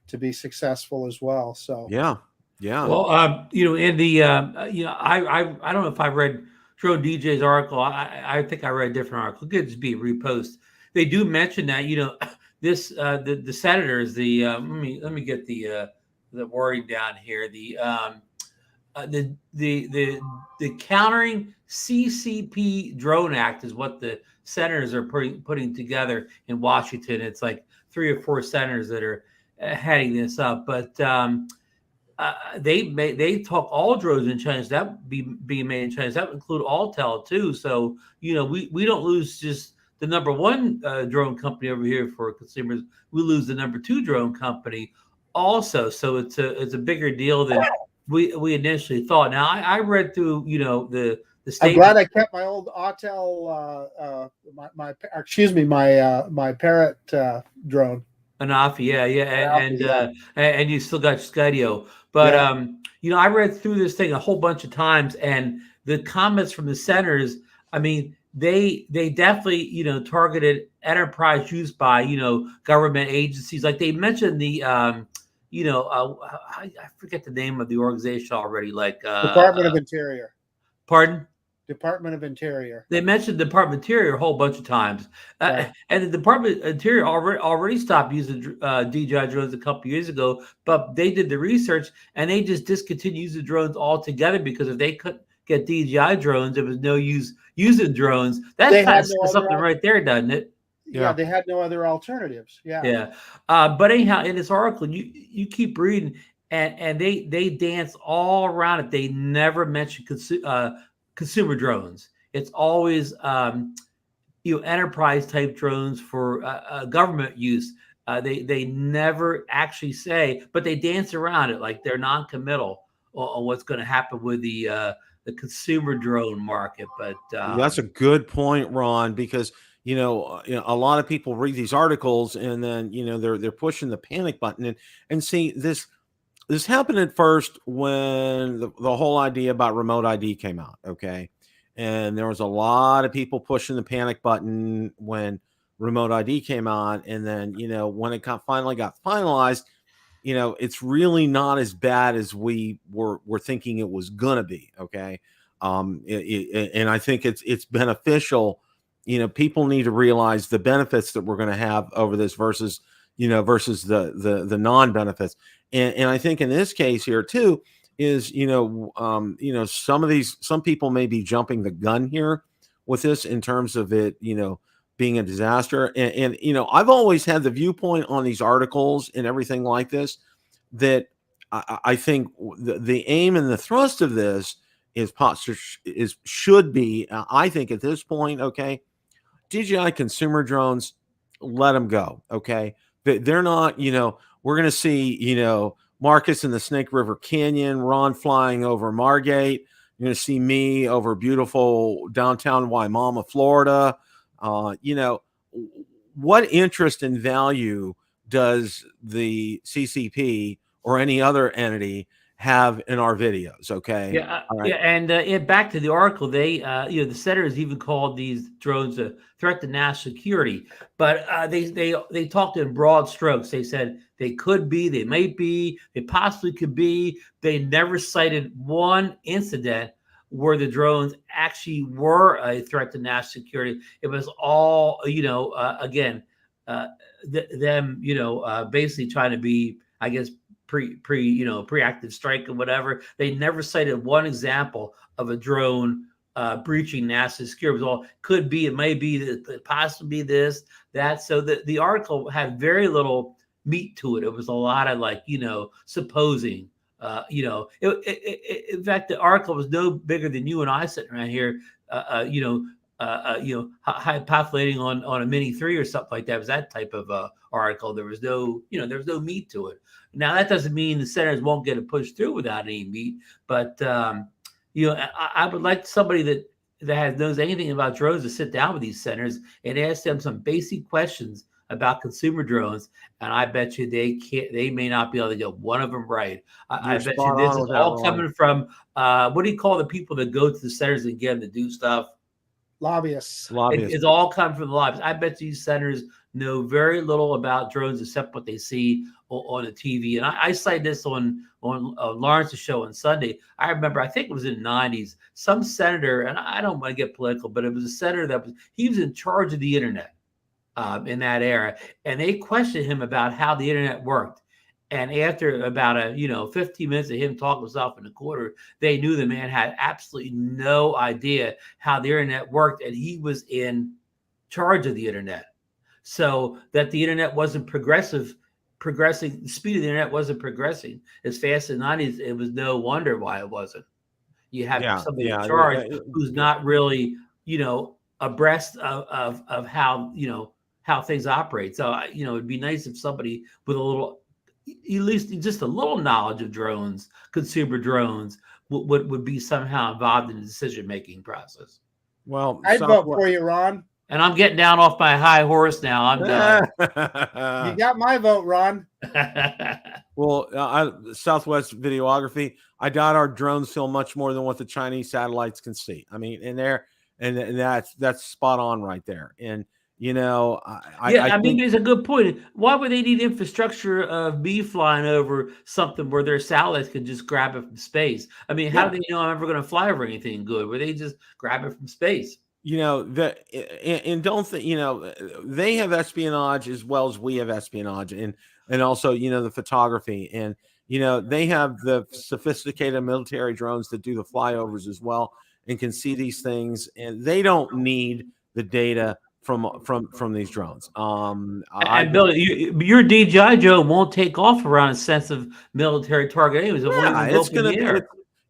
to be successful as well. So,
yeah.
Well, in the, I don't know if I read Drone DJ's article. I think I read a different article. It could just be a repost. They do mention that this the senators. Let me get the wording down here. The Countering CCP Drone Act is what the senators are putting together in Washington. It's like 3 or 4 senators that are heading this up, but. They talk all drones in China. So that being made in China. So that would include Autel too. So we don't lose just the number 1 drone company over here for consumers. We lose the number 2 drone company also. So it's a bigger deal than we initially thought. Now I read through the the
I'm
state.
glad I kept my old Autel, my Parrot drone.
Enough, yeah,
Yeah.
and you still got Skydio. But
Yeah.
you know, I read through this thing a whole bunch of times, and the comments from the senators, I mean, they definitely, you know, targeted enterprise use by, you know, government agencies. Like they mentioned the you know, I forget the name of the organization already, like
Department of Interior.
pardon?
Department of Interior.
They mentioned the Department of Interior a whole bunch of times,
Right.
and the Department of Interior already stopped using DJI drones a couple years ago. But they did the research and they just discontinued using drones altogether because if they couldn't get DJI drones, there was no use using drones. That
They
kind
had
of
no
says
other
something right there, doesn't it?
Yeah, they had no other alternatives. Yeah.
Yeah. But anyhow, in this article, you keep reading, and they dance all around it. They never mention consumer drones. It's always you know, enterprise type drones for government use. They never actually say, but they dance around it like they're non-committal on what's going to happen with the consumer drone market. But
That's a good point, Ron, because you know, a lot of people read these articles and then you know they're pushing the panic button and see this happened at first when the whole idea about remote ID came out, okay? And there was a lot of people pushing the panic button when remote ID came out, and then you know when it finally got finalized, you know it's really not as bad as we were thinking it was gonna be, okay? And I think it's beneficial. You know, people need to realize the benefits that we're going to have over this versus versus the non benefits. And I think in this case here too is some people may be jumping the gun here with this in terms of it being a disaster. And I've always had the viewpoint on these articles and everything like this that I think the aim and the thrust of this should be I think at this point, okay, DJI consumer drones, let them go. Okay. They're not, we're going to see, Marcus in the Snake River Canyon, Ron flying over Margate. You're going to see me over beautiful downtown Wimauma, Florida. What interest and value does the CCP or any other entity have in our videos? Okay.
Yeah,
right.
yeah, and back to the article, they, the senators even called these drones a threat to national security. But they talked in broad strokes. They said they could be, they might be, they possibly could be. They never cited one incident where the drones actually were a threat to national security. It was all, again, them, basically trying to be, I guess, preactive strike or whatever. They never cited one example of a drone breaching NASA security. It was all could be, it may be, possibly this, that. So the article had very little meat to it. It was a lot of supposing. In fact, the article was no bigger than you and I sitting around here. Hyperpopulating on a Mini 3 or something like that. It was that type of article. There was no meat to it. Now that doesn't mean the senators won't get it pushed through without any meat, but I would like somebody that knows anything about drones to sit down with these senators and ask them some basic questions about consumer drones, and I bet you they may not be able to get one of them right. I bet you this is all coming from what do you call the people that go to the senators and get them to do stuff?
Lobbyists.
It's all come from the lobbyists. I bet these senators know very little about drones except what they see on the TV. And I cited this on Lawrence's show on Sunday. I remember, I think it was in the 90s, some senator, and I don't want to get political, but it was a senator he was in charge of the internet in that era. And they questioned him about how the internet worked. And after about 15 minutes of him talking himself in the corner, they knew the man had absolutely no idea how the internet worked, and he was in charge of the internet. So that the internet wasn't progressing, the speed of the internet wasn't progressing as fast as the 90s. It was no wonder why it wasn't. You have somebody in charge who's not really, abreast of how, how things operate. So, it'd be nice if somebody with a little at least just a little knowledge of drones, consumer drones, would be somehow involved in the decision-making process.
Well,
I'd vote for you, Ron.
And I'm getting down off my high horse now. I'm done.
You got my vote, Ron.
Well, Southwest Videography, I doubt our drones film much more than what the Chinese satellites can see. I mean, and that's spot on right there. And I
mean, there's a good point. Why would they need infrastructure of me flying over something where their satellites could just grab it from space? I mean, how do they know I'm ever going to fly over anything good? Where they just grab it from space?
And don't think, they have espionage as well as we have espionage, and also, the photography, and, they have the sophisticated military drones that do the flyovers as well and can see these things, and they don't need the data from these drones.
And Bill, your DJI drone won't take off around a sensitive military target anyways.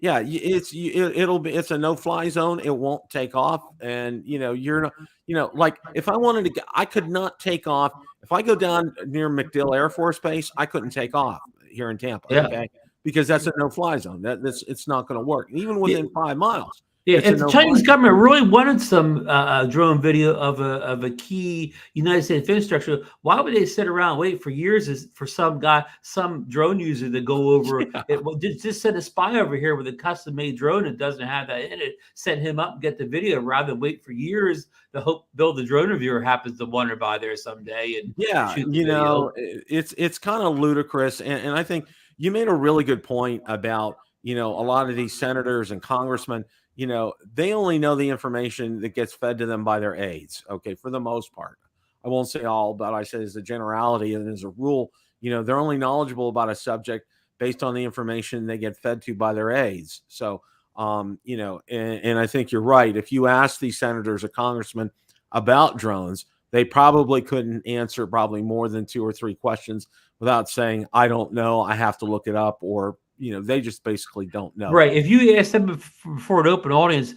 It's a no-fly zone. It won't take off, and you're not, like if I wanted to, I could not take off. If I go down near MacDill Air Force Base, I couldn't take off here in Tampa. Okay, because that's a no-fly zone. It's not going to work, even within 5 miles.
Yeah, if the Chinese government really wanted some drone video of a key United States infrastructure, why would they sit around and wait for years for some drone user to go over? Just send a spy over here with a custom-made drone that doesn't have that in it. Send him up and get the video rather than wait for years to hope the drone reviewer happens to wander by there someday and shoot the video.
It's kind of ludicrous, and I think you made a really good point about a lot of these senators and congressmen. They only know the information that gets fed to them by their aides. Okay, for the most part. I won't say all, but I say as a generality and as a rule, they're only knowledgeable about a subject based on the information they get fed to by their aides. So, and I think you're right. If you ask these senators or congressmen about drones, they probably couldn't answer more than 2 or 3 questions without saying, I don't know, I have to look it up, or they just basically don't know.
Right. If you ask them before an open audience,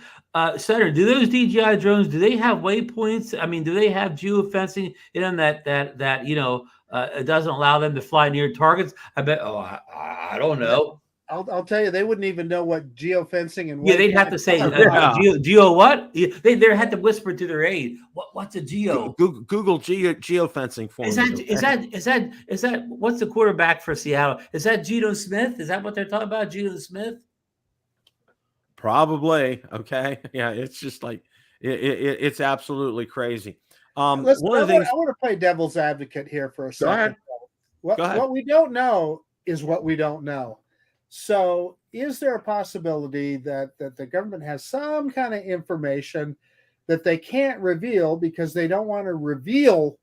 Senator, do those DJI drones, do they have waypoints? I mean, do they have geofencing in them that it doesn't allow them to fly near targets? I bet. Oh, I don't know.
I'll tell you, they wouldn't even know what geofencing and
they'd have to say geo what? They had to whisper to their aide. What's a geo?
Google geofencing for me.
Is that what's the quarterback for Seattle? Is that Geno Smith? Is that what they're talking about? Geno Smith?
Probably. Okay. Yeah, it's just like it's absolutely crazy.
I want to play devil's advocate here for a second.
Go ahead.
What we don't know is what we don't know. So is there a possibility that the government has some kind of information that they can't reveal because they don't want to reveal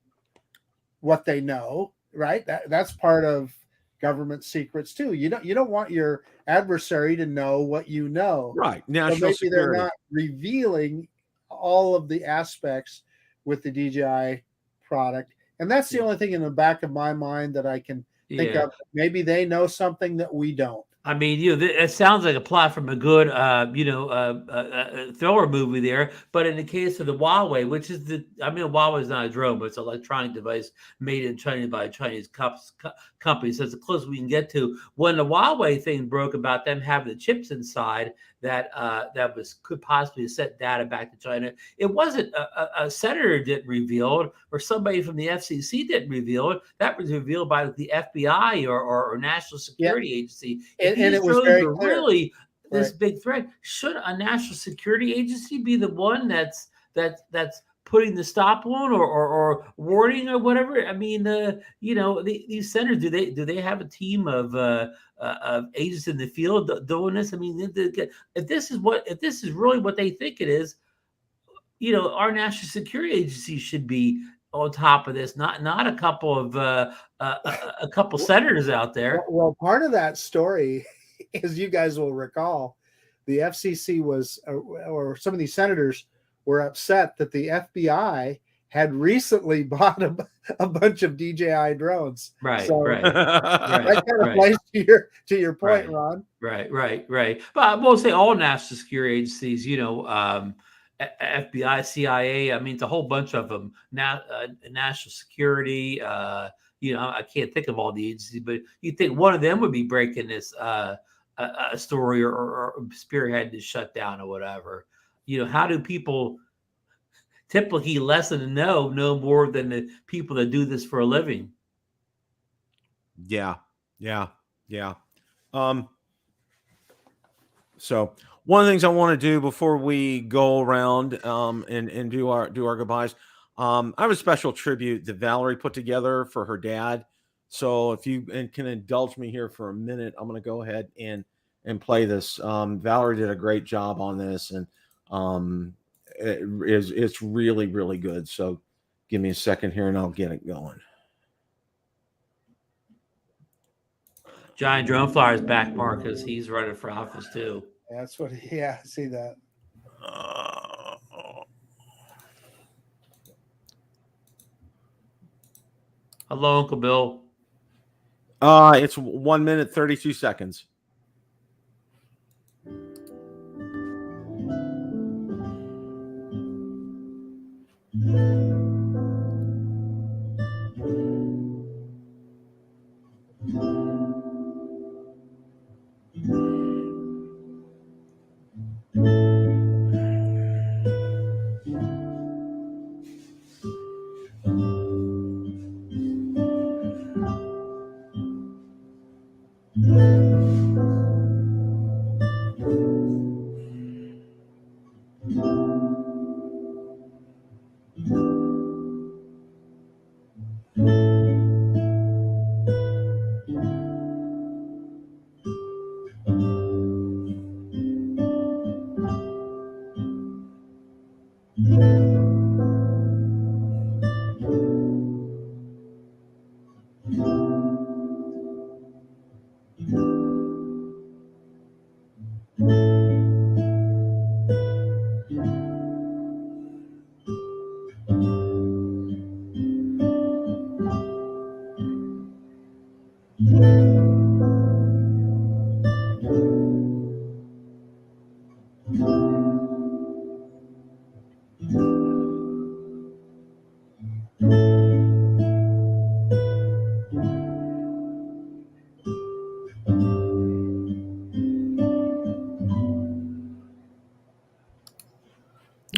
what they know, right? That's part of government secrets too. You don't want your adversary to know what you know.
Right.
National security. They're not revealing all of the aspects with the DJI product. And that's the only thing in the back of my mind that I can think of. Maybe they know something that we don't.
I mean, it sounds like a plot from a good, thriller movie there. But in the case of the Huawei, which is Huawei is not a drone, but it's an electronic device made in China by a Chinese company. So it's the closest we can get to. When the Huawei thing broke about them having the chips inside that could possibly send data back to China, it wasn't a senator didn't reveal it, or somebody from the FCC didn't reveal it. That was revealed by the FBI or National Security Agency.
And it was very clear.
Really this big threat. Should a national security agency be the one that's putting the stop on or warning or whatever? I mean, these senators, do they have a team of agents in the field doing this? I mean, if this is really what they think it is, our national security agency should be on top of this, not a couple of a couple senators out there.
Well, part of that story, as you guys will recall, the FCC was, or some of these senators were upset that the FBI had recently bought a bunch of DJI drones.
Right.
So
right.
That kind of plays to your point, Ron.
Right. But I will say all national security agencies, FBI, CIA. I mean, it's a whole bunch of them. National security, I can't think of all the agencies, but you think one of them would be breaking this a story or spearhead to shut down or whatever. How do people typically less than know more than the people that do this for a living?
Yeah. So one of the things I want to do before we go around and do our goodbyes, I have a special tribute that Valerie put together for her dad. So if you can indulge me here for a minute, I'm going to go ahead and play this. Valerie did a great job on this, and it's really, really good. So give me a second here and I'll get it going.
Giant Drone Flyer's back, Marcus. He's running for office too.
That's what. Yeah, I see that.
Hello, Uncle Bill.
It's 1 minute 32 seconds.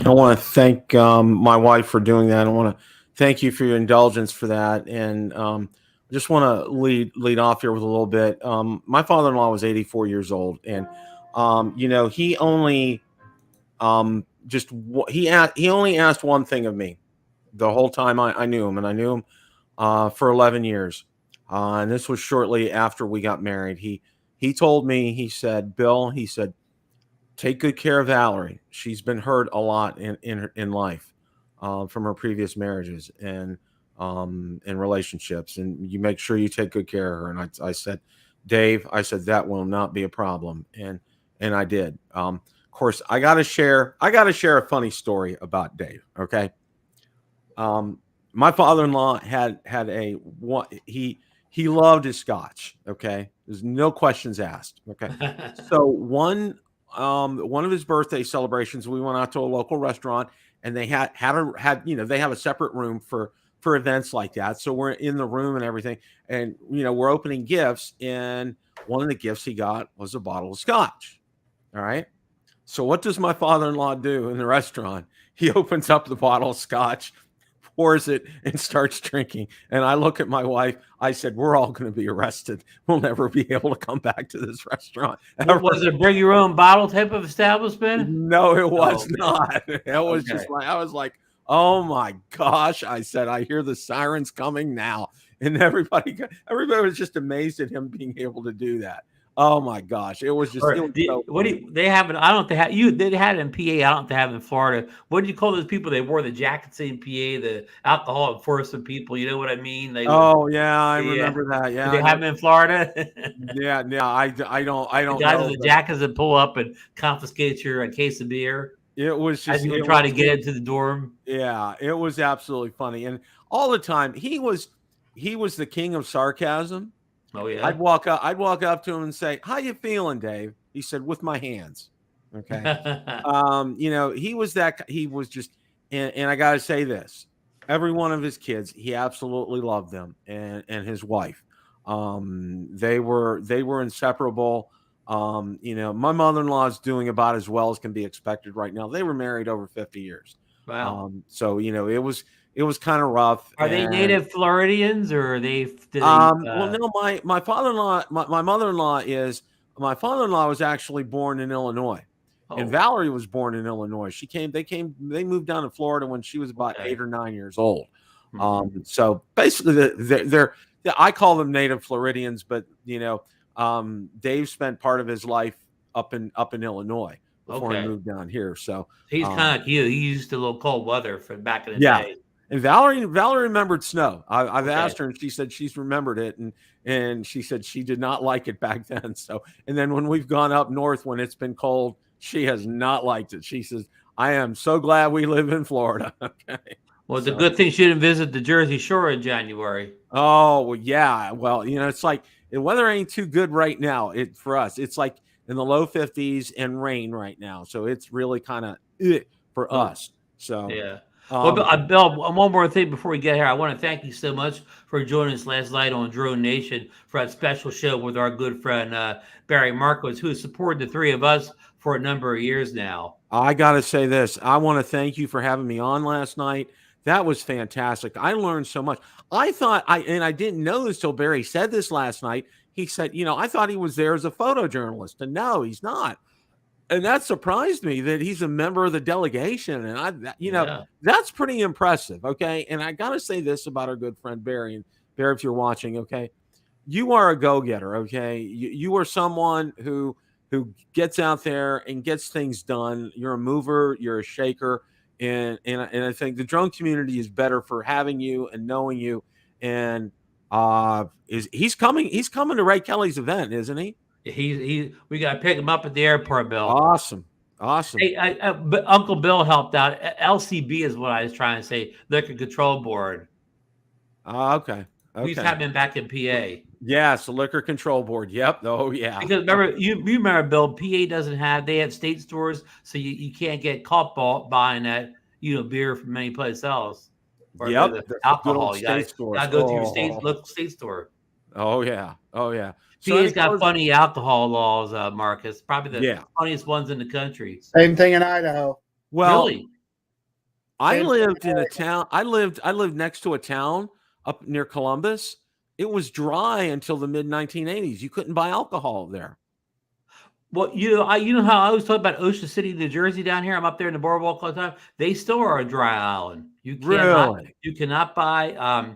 I want to thank my wife for doing that. I want to thank you for your indulgence for that. And just want to lead off here with a little bit. My father-in-law was 84 years old, and he only he only asked one thing of me the whole time I knew him, and I knew him for 11 years. And this was shortly after we got married. He told me, he said, Bill, he said, take good care of Valerie. She's been hurt a lot in life from her previous marriages and relationships, and you make sure you take good care of her. And I said, Dave, I said that will not be a problem, and I did. Of course, I got to share a funny story about Dave. Okay, my father-in-law had he loved his scotch. Okay, there's no questions asked. Okay, so one of his birthday celebrations, we went out to a local restaurant, and they had they have a separate room for events like that. So we're in the room and everything, and we're opening gifts, and one of the gifts he got was a bottle of scotch. All right. So what does my father-in-law do in the restaurant? He opens up the bottle of scotch, pours it, and starts drinking. And I look at my wife. I said, we're all going to be arrested. We'll never be able to come back to this restaurant.
Was it bring your own bottle type of establishment?
No, it was not. It was just like, I was like, oh my gosh. I said, I hear the sirens coming now. And everybody was just amazed at him being able to do that. Oh my gosh. It was just,
they have it. I don't have they had it in PA. I don't have it in Florida. What do you call those people? They wore the jackets in PA, the alcohol enforcement people. You know what I mean?
I remember that. Yeah.
Do they have them in Florida?
Yeah. I don't
the guys with the jackets that pull up and confiscate your case of beer.
It was just,
as you try to get into the dorm.
Yeah, it was absolutely funny. And all the time he was the king of sarcasm.
Oh yeah.
I'd walk up to him and say, how you feeling, Dave? He said, with my hands. Okay. He was just, and I got to say this, every one of his kids. He absolutely loved them, and his wife. They were inseparable. My mother-in-law is doing about as well as can be expected right now. They were married over 50 years.
Wow.
So it was kind of rough.
Are they native Floridians, or are they?
Well, no, my father-in-law, my mother-in-law is. My father-in-law was actually born in Illinois, and Valerie was born in Illinois. They moved down to Florida when she was about 8 or 9 years old. So basically, they're I call them native Floridians, but Dave spent part of his life up in Illinois before he moved down here. So
he's kind of like you. He used a little cold weather from back in the day.
And Valerie remembered snow. I've asked her, and she said she's remembered it, and she said she did not like it back then. So, and then when we've gone up north when it's been cold, she has not liked it. She says, "I am so glad we live in Florida." Okay.
Well, it's a good thing she didn't visit the Jersey Shore in January.
Oh, well, yeah. Well, it's like the weather ain't too good right now. For us, it's like in the low 50s and rain right now. So it's really kind of for us. So
yeah. Well, Bill, one more thing before we get here. I want to thank you so much for joining us last night on Drone Nation for that special show with our good friend Barry Marcus, who has supported the three of us for a number of years now.
I got to say this. I want to thank you for having me on last night. That was fantastic. I learned so much. I thought I didn't know this till Barry said this last night. He said, I thought he was there as a photojournalist, and no, he's not. And that surprised me that he's a member of the delegation. And that's pretty impressive. Okay. And I got to say this about our good friend Barry. And Barry, if you're watching, okay, you are a go-getter. Okay. You are someone who gets out there and gets things done. You're a mover, you're a shaker. And I think the drone community is better for having you and knowing you. And he's coming to Ray Kelly's event, isn't he?
We got to pick him up at the airport, Bill.
Awesome.
Hey, but Uncle Bill helped out. LCB is what I was trying to say. Liquor Control Board.
Okay.
He's happening back in PA.
Yes, the Liquor Control Board. Yep. Oh, yeah.
Because remember, you remember, Bill, PA doesn't have. They have state stores, so you can't get caught buying that beer from any place else. Or alcohol. You got to go to your local state store.
Oh yeah.
PA's got funny alcohol laws, Marcus. Probably the funniest ones in the country.
Same thing in Idaho.
Well,
really?
I lived in a town. I lived next to a town up near Columbus. It was dry until the mid 1980s. You couldn't buy alcohol there.
Well, you know how I always talk about Ocean City, New Jersey down here. I'm up there in the boardwalk all the time. They still are a dry island. You cannot buy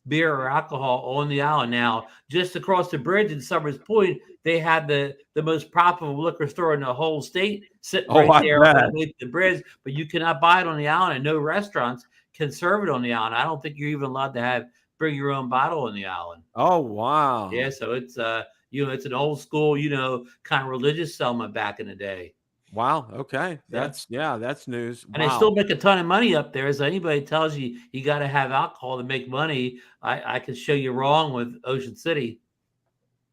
beer or alcohol on the island. Now, just across the bridge in Summers Point, they had the most profitable liquor store in the whole state sitting right there underneath the bridge, but you cannot buy it on the island, and no restaurants can serve it on the island. I don't think you're even allowed to bring your own bottle on the island.
Oh, wow.
Yeah, so it's it's an old school, kind of religious settlement back in the day.
Wow. Okay. That's news.
And they still make a ton of money up there. So anybody tells you got to have alcohol to make money, I can show you wrong with Ocean City.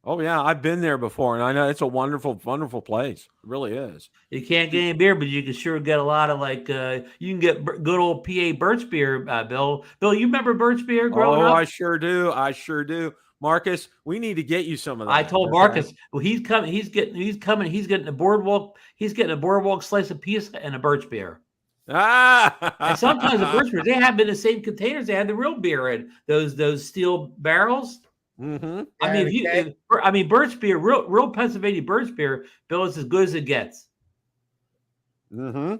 Oh yeah, I've been there before, and I know it's a wonderful, wonderful place. It really is.
You can't get any beer, but you can sure get a lot of you can get good old PA Birch beer, Bill. Bill, you remember Birch beer growing up?
I sure do. Marcus, we need to get you some of that.
I told Marcus, well, he's coming. He's getting a boardwalk. He's getting a boardwalk slice of pizza and a Birch beer. And sometimes the Birch beer, they have in the same containers. They had the real beer in those steel barrels.
Mm-hmm.
I mean, Birch beer, real Pennsylvania Birch beer, Bill, is as good as it gets.
Mm-hmm.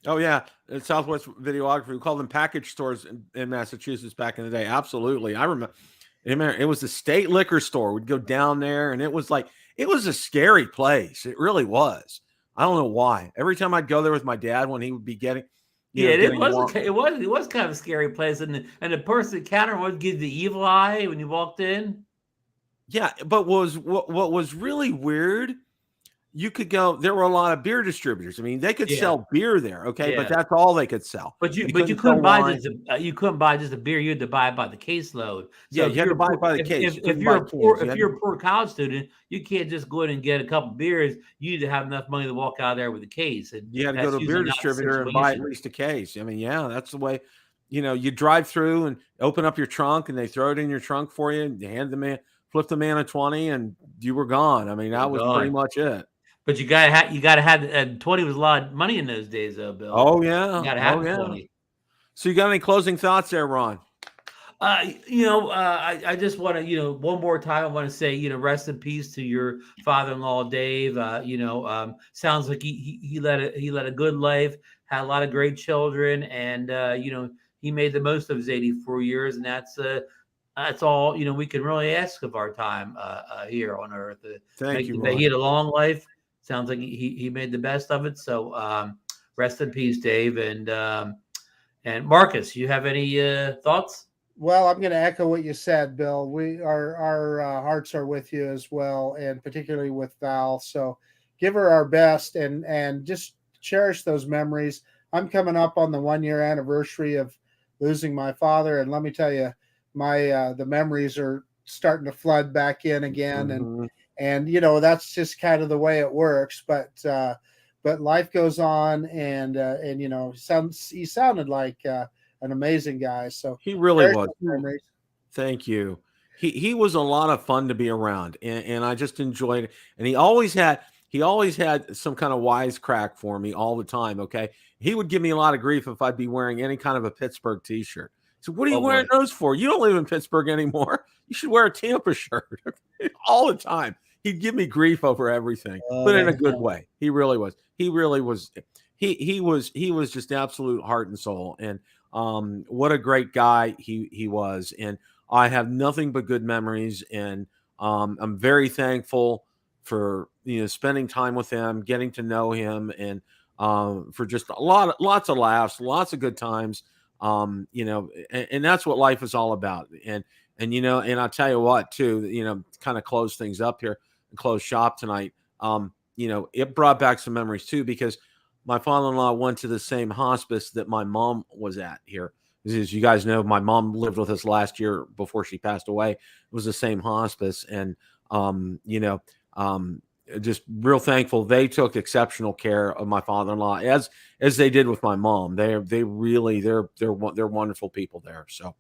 Oh yeah, Southwest Videography. We called them package stores in Massachusetts back in the day. Absolutely, I remember. It was the state liquor store. We'd go down there, and it was a scary place. It really was. I don't know why. Every time I'd go there with my dad when he would be getting,
it was kind of a scary place, and the person at the counter would give the evil eye when you walked in.
Yeah, but what was really weird, you could go. There were a lot of beer distributors. I mean, they could sell beer there, okay, but that's all they could sell.
But you couldn't buy just a beer. You had to buy it by the caseload.
So you had to buy it by the case.
If you're a poor college student, you can't just go in and get a couple beers. You need to have enough money to walk out of there with a case. And
you had to go to a beer distributor and buy at least a case. I mean, yeah, that's the way. you know, you drive through and open up your trunk and they throw it in your trunk for you and you hand the man, flip the man a 20 and you were gone. I mean, that was pretty much it.
But you gotta have 20 was a lot of money in those days, though, Bill.
Oh yeah.
You gotta have
yeah.
20.
So you got any closing thoughts there, Ron?
I just want to, one more time, I want to say, rest in peace to your father-in-law, Dave. Sounds like he led a good life, had a lot of great children, and he made the most of his 84 years, and that's all we can really ask of our time here on Earth.
Thank you,
He
Ron.
had a long life. Sounds like he made the best of it. So rest in peace, Dave, and Marcus. You have any thoughts?
Well, I'm going to echo what you said, Bill. Our hearts are with you as well, and particularly with Val. So give her our best and just cherish those memories. I'm coming up on the 1-year anniversary of losing my father, and let me tell you, the memories are starting to flood back in again, and that's just kind of the way it works. But life goes on, and he sounded like an amazing guy. So
he really was.
Thank
you. He was a lot of fun to be around, and I just enjoyed it. And he always had some kind of wisecrack for me all the time. Okay, he would give me a lot of grief if I'd be wearing any kind of a Pittsburgh t-shirt. So what are you wearing those for? You don't live in Pittsburgh anymore. You should wear a Tampa shirt all the time. He'd give me grief over everything, but in a good way. He really was. He was just absolute heart and soul. And what a great guy he was. And I have nothing but good memories. And I'm very thankful for, spending time with him, getting to know him, and for just lots of laughs, lots of good times. And that's what life is all about. And I'll tell you what, too, kind of close things up here and close shop tonight. It brought back some memories too, because my father-in-law went to the same hospice that my mom was at here. As you guys know, my mom lived with us last year before she passed away. It was the same hospice. And, just real thankful. They took exceptional care of my father-in-law as they did with my mom. They're wonderful people there. So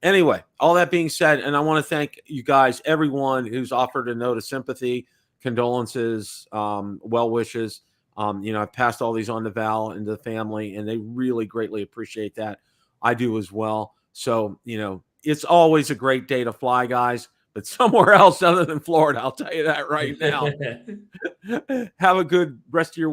anyway, all that being said, and I want to thank you guys, everyone who's offered a note of sympathy, condolences, well wishes. I've passed all these on to Val and to the family, and they really greatly appreciate that. I do as well. So, it's always a great day to fly, guys, but somewhere else other than Florida, I'll tell you that right now. Have a good rest of your week.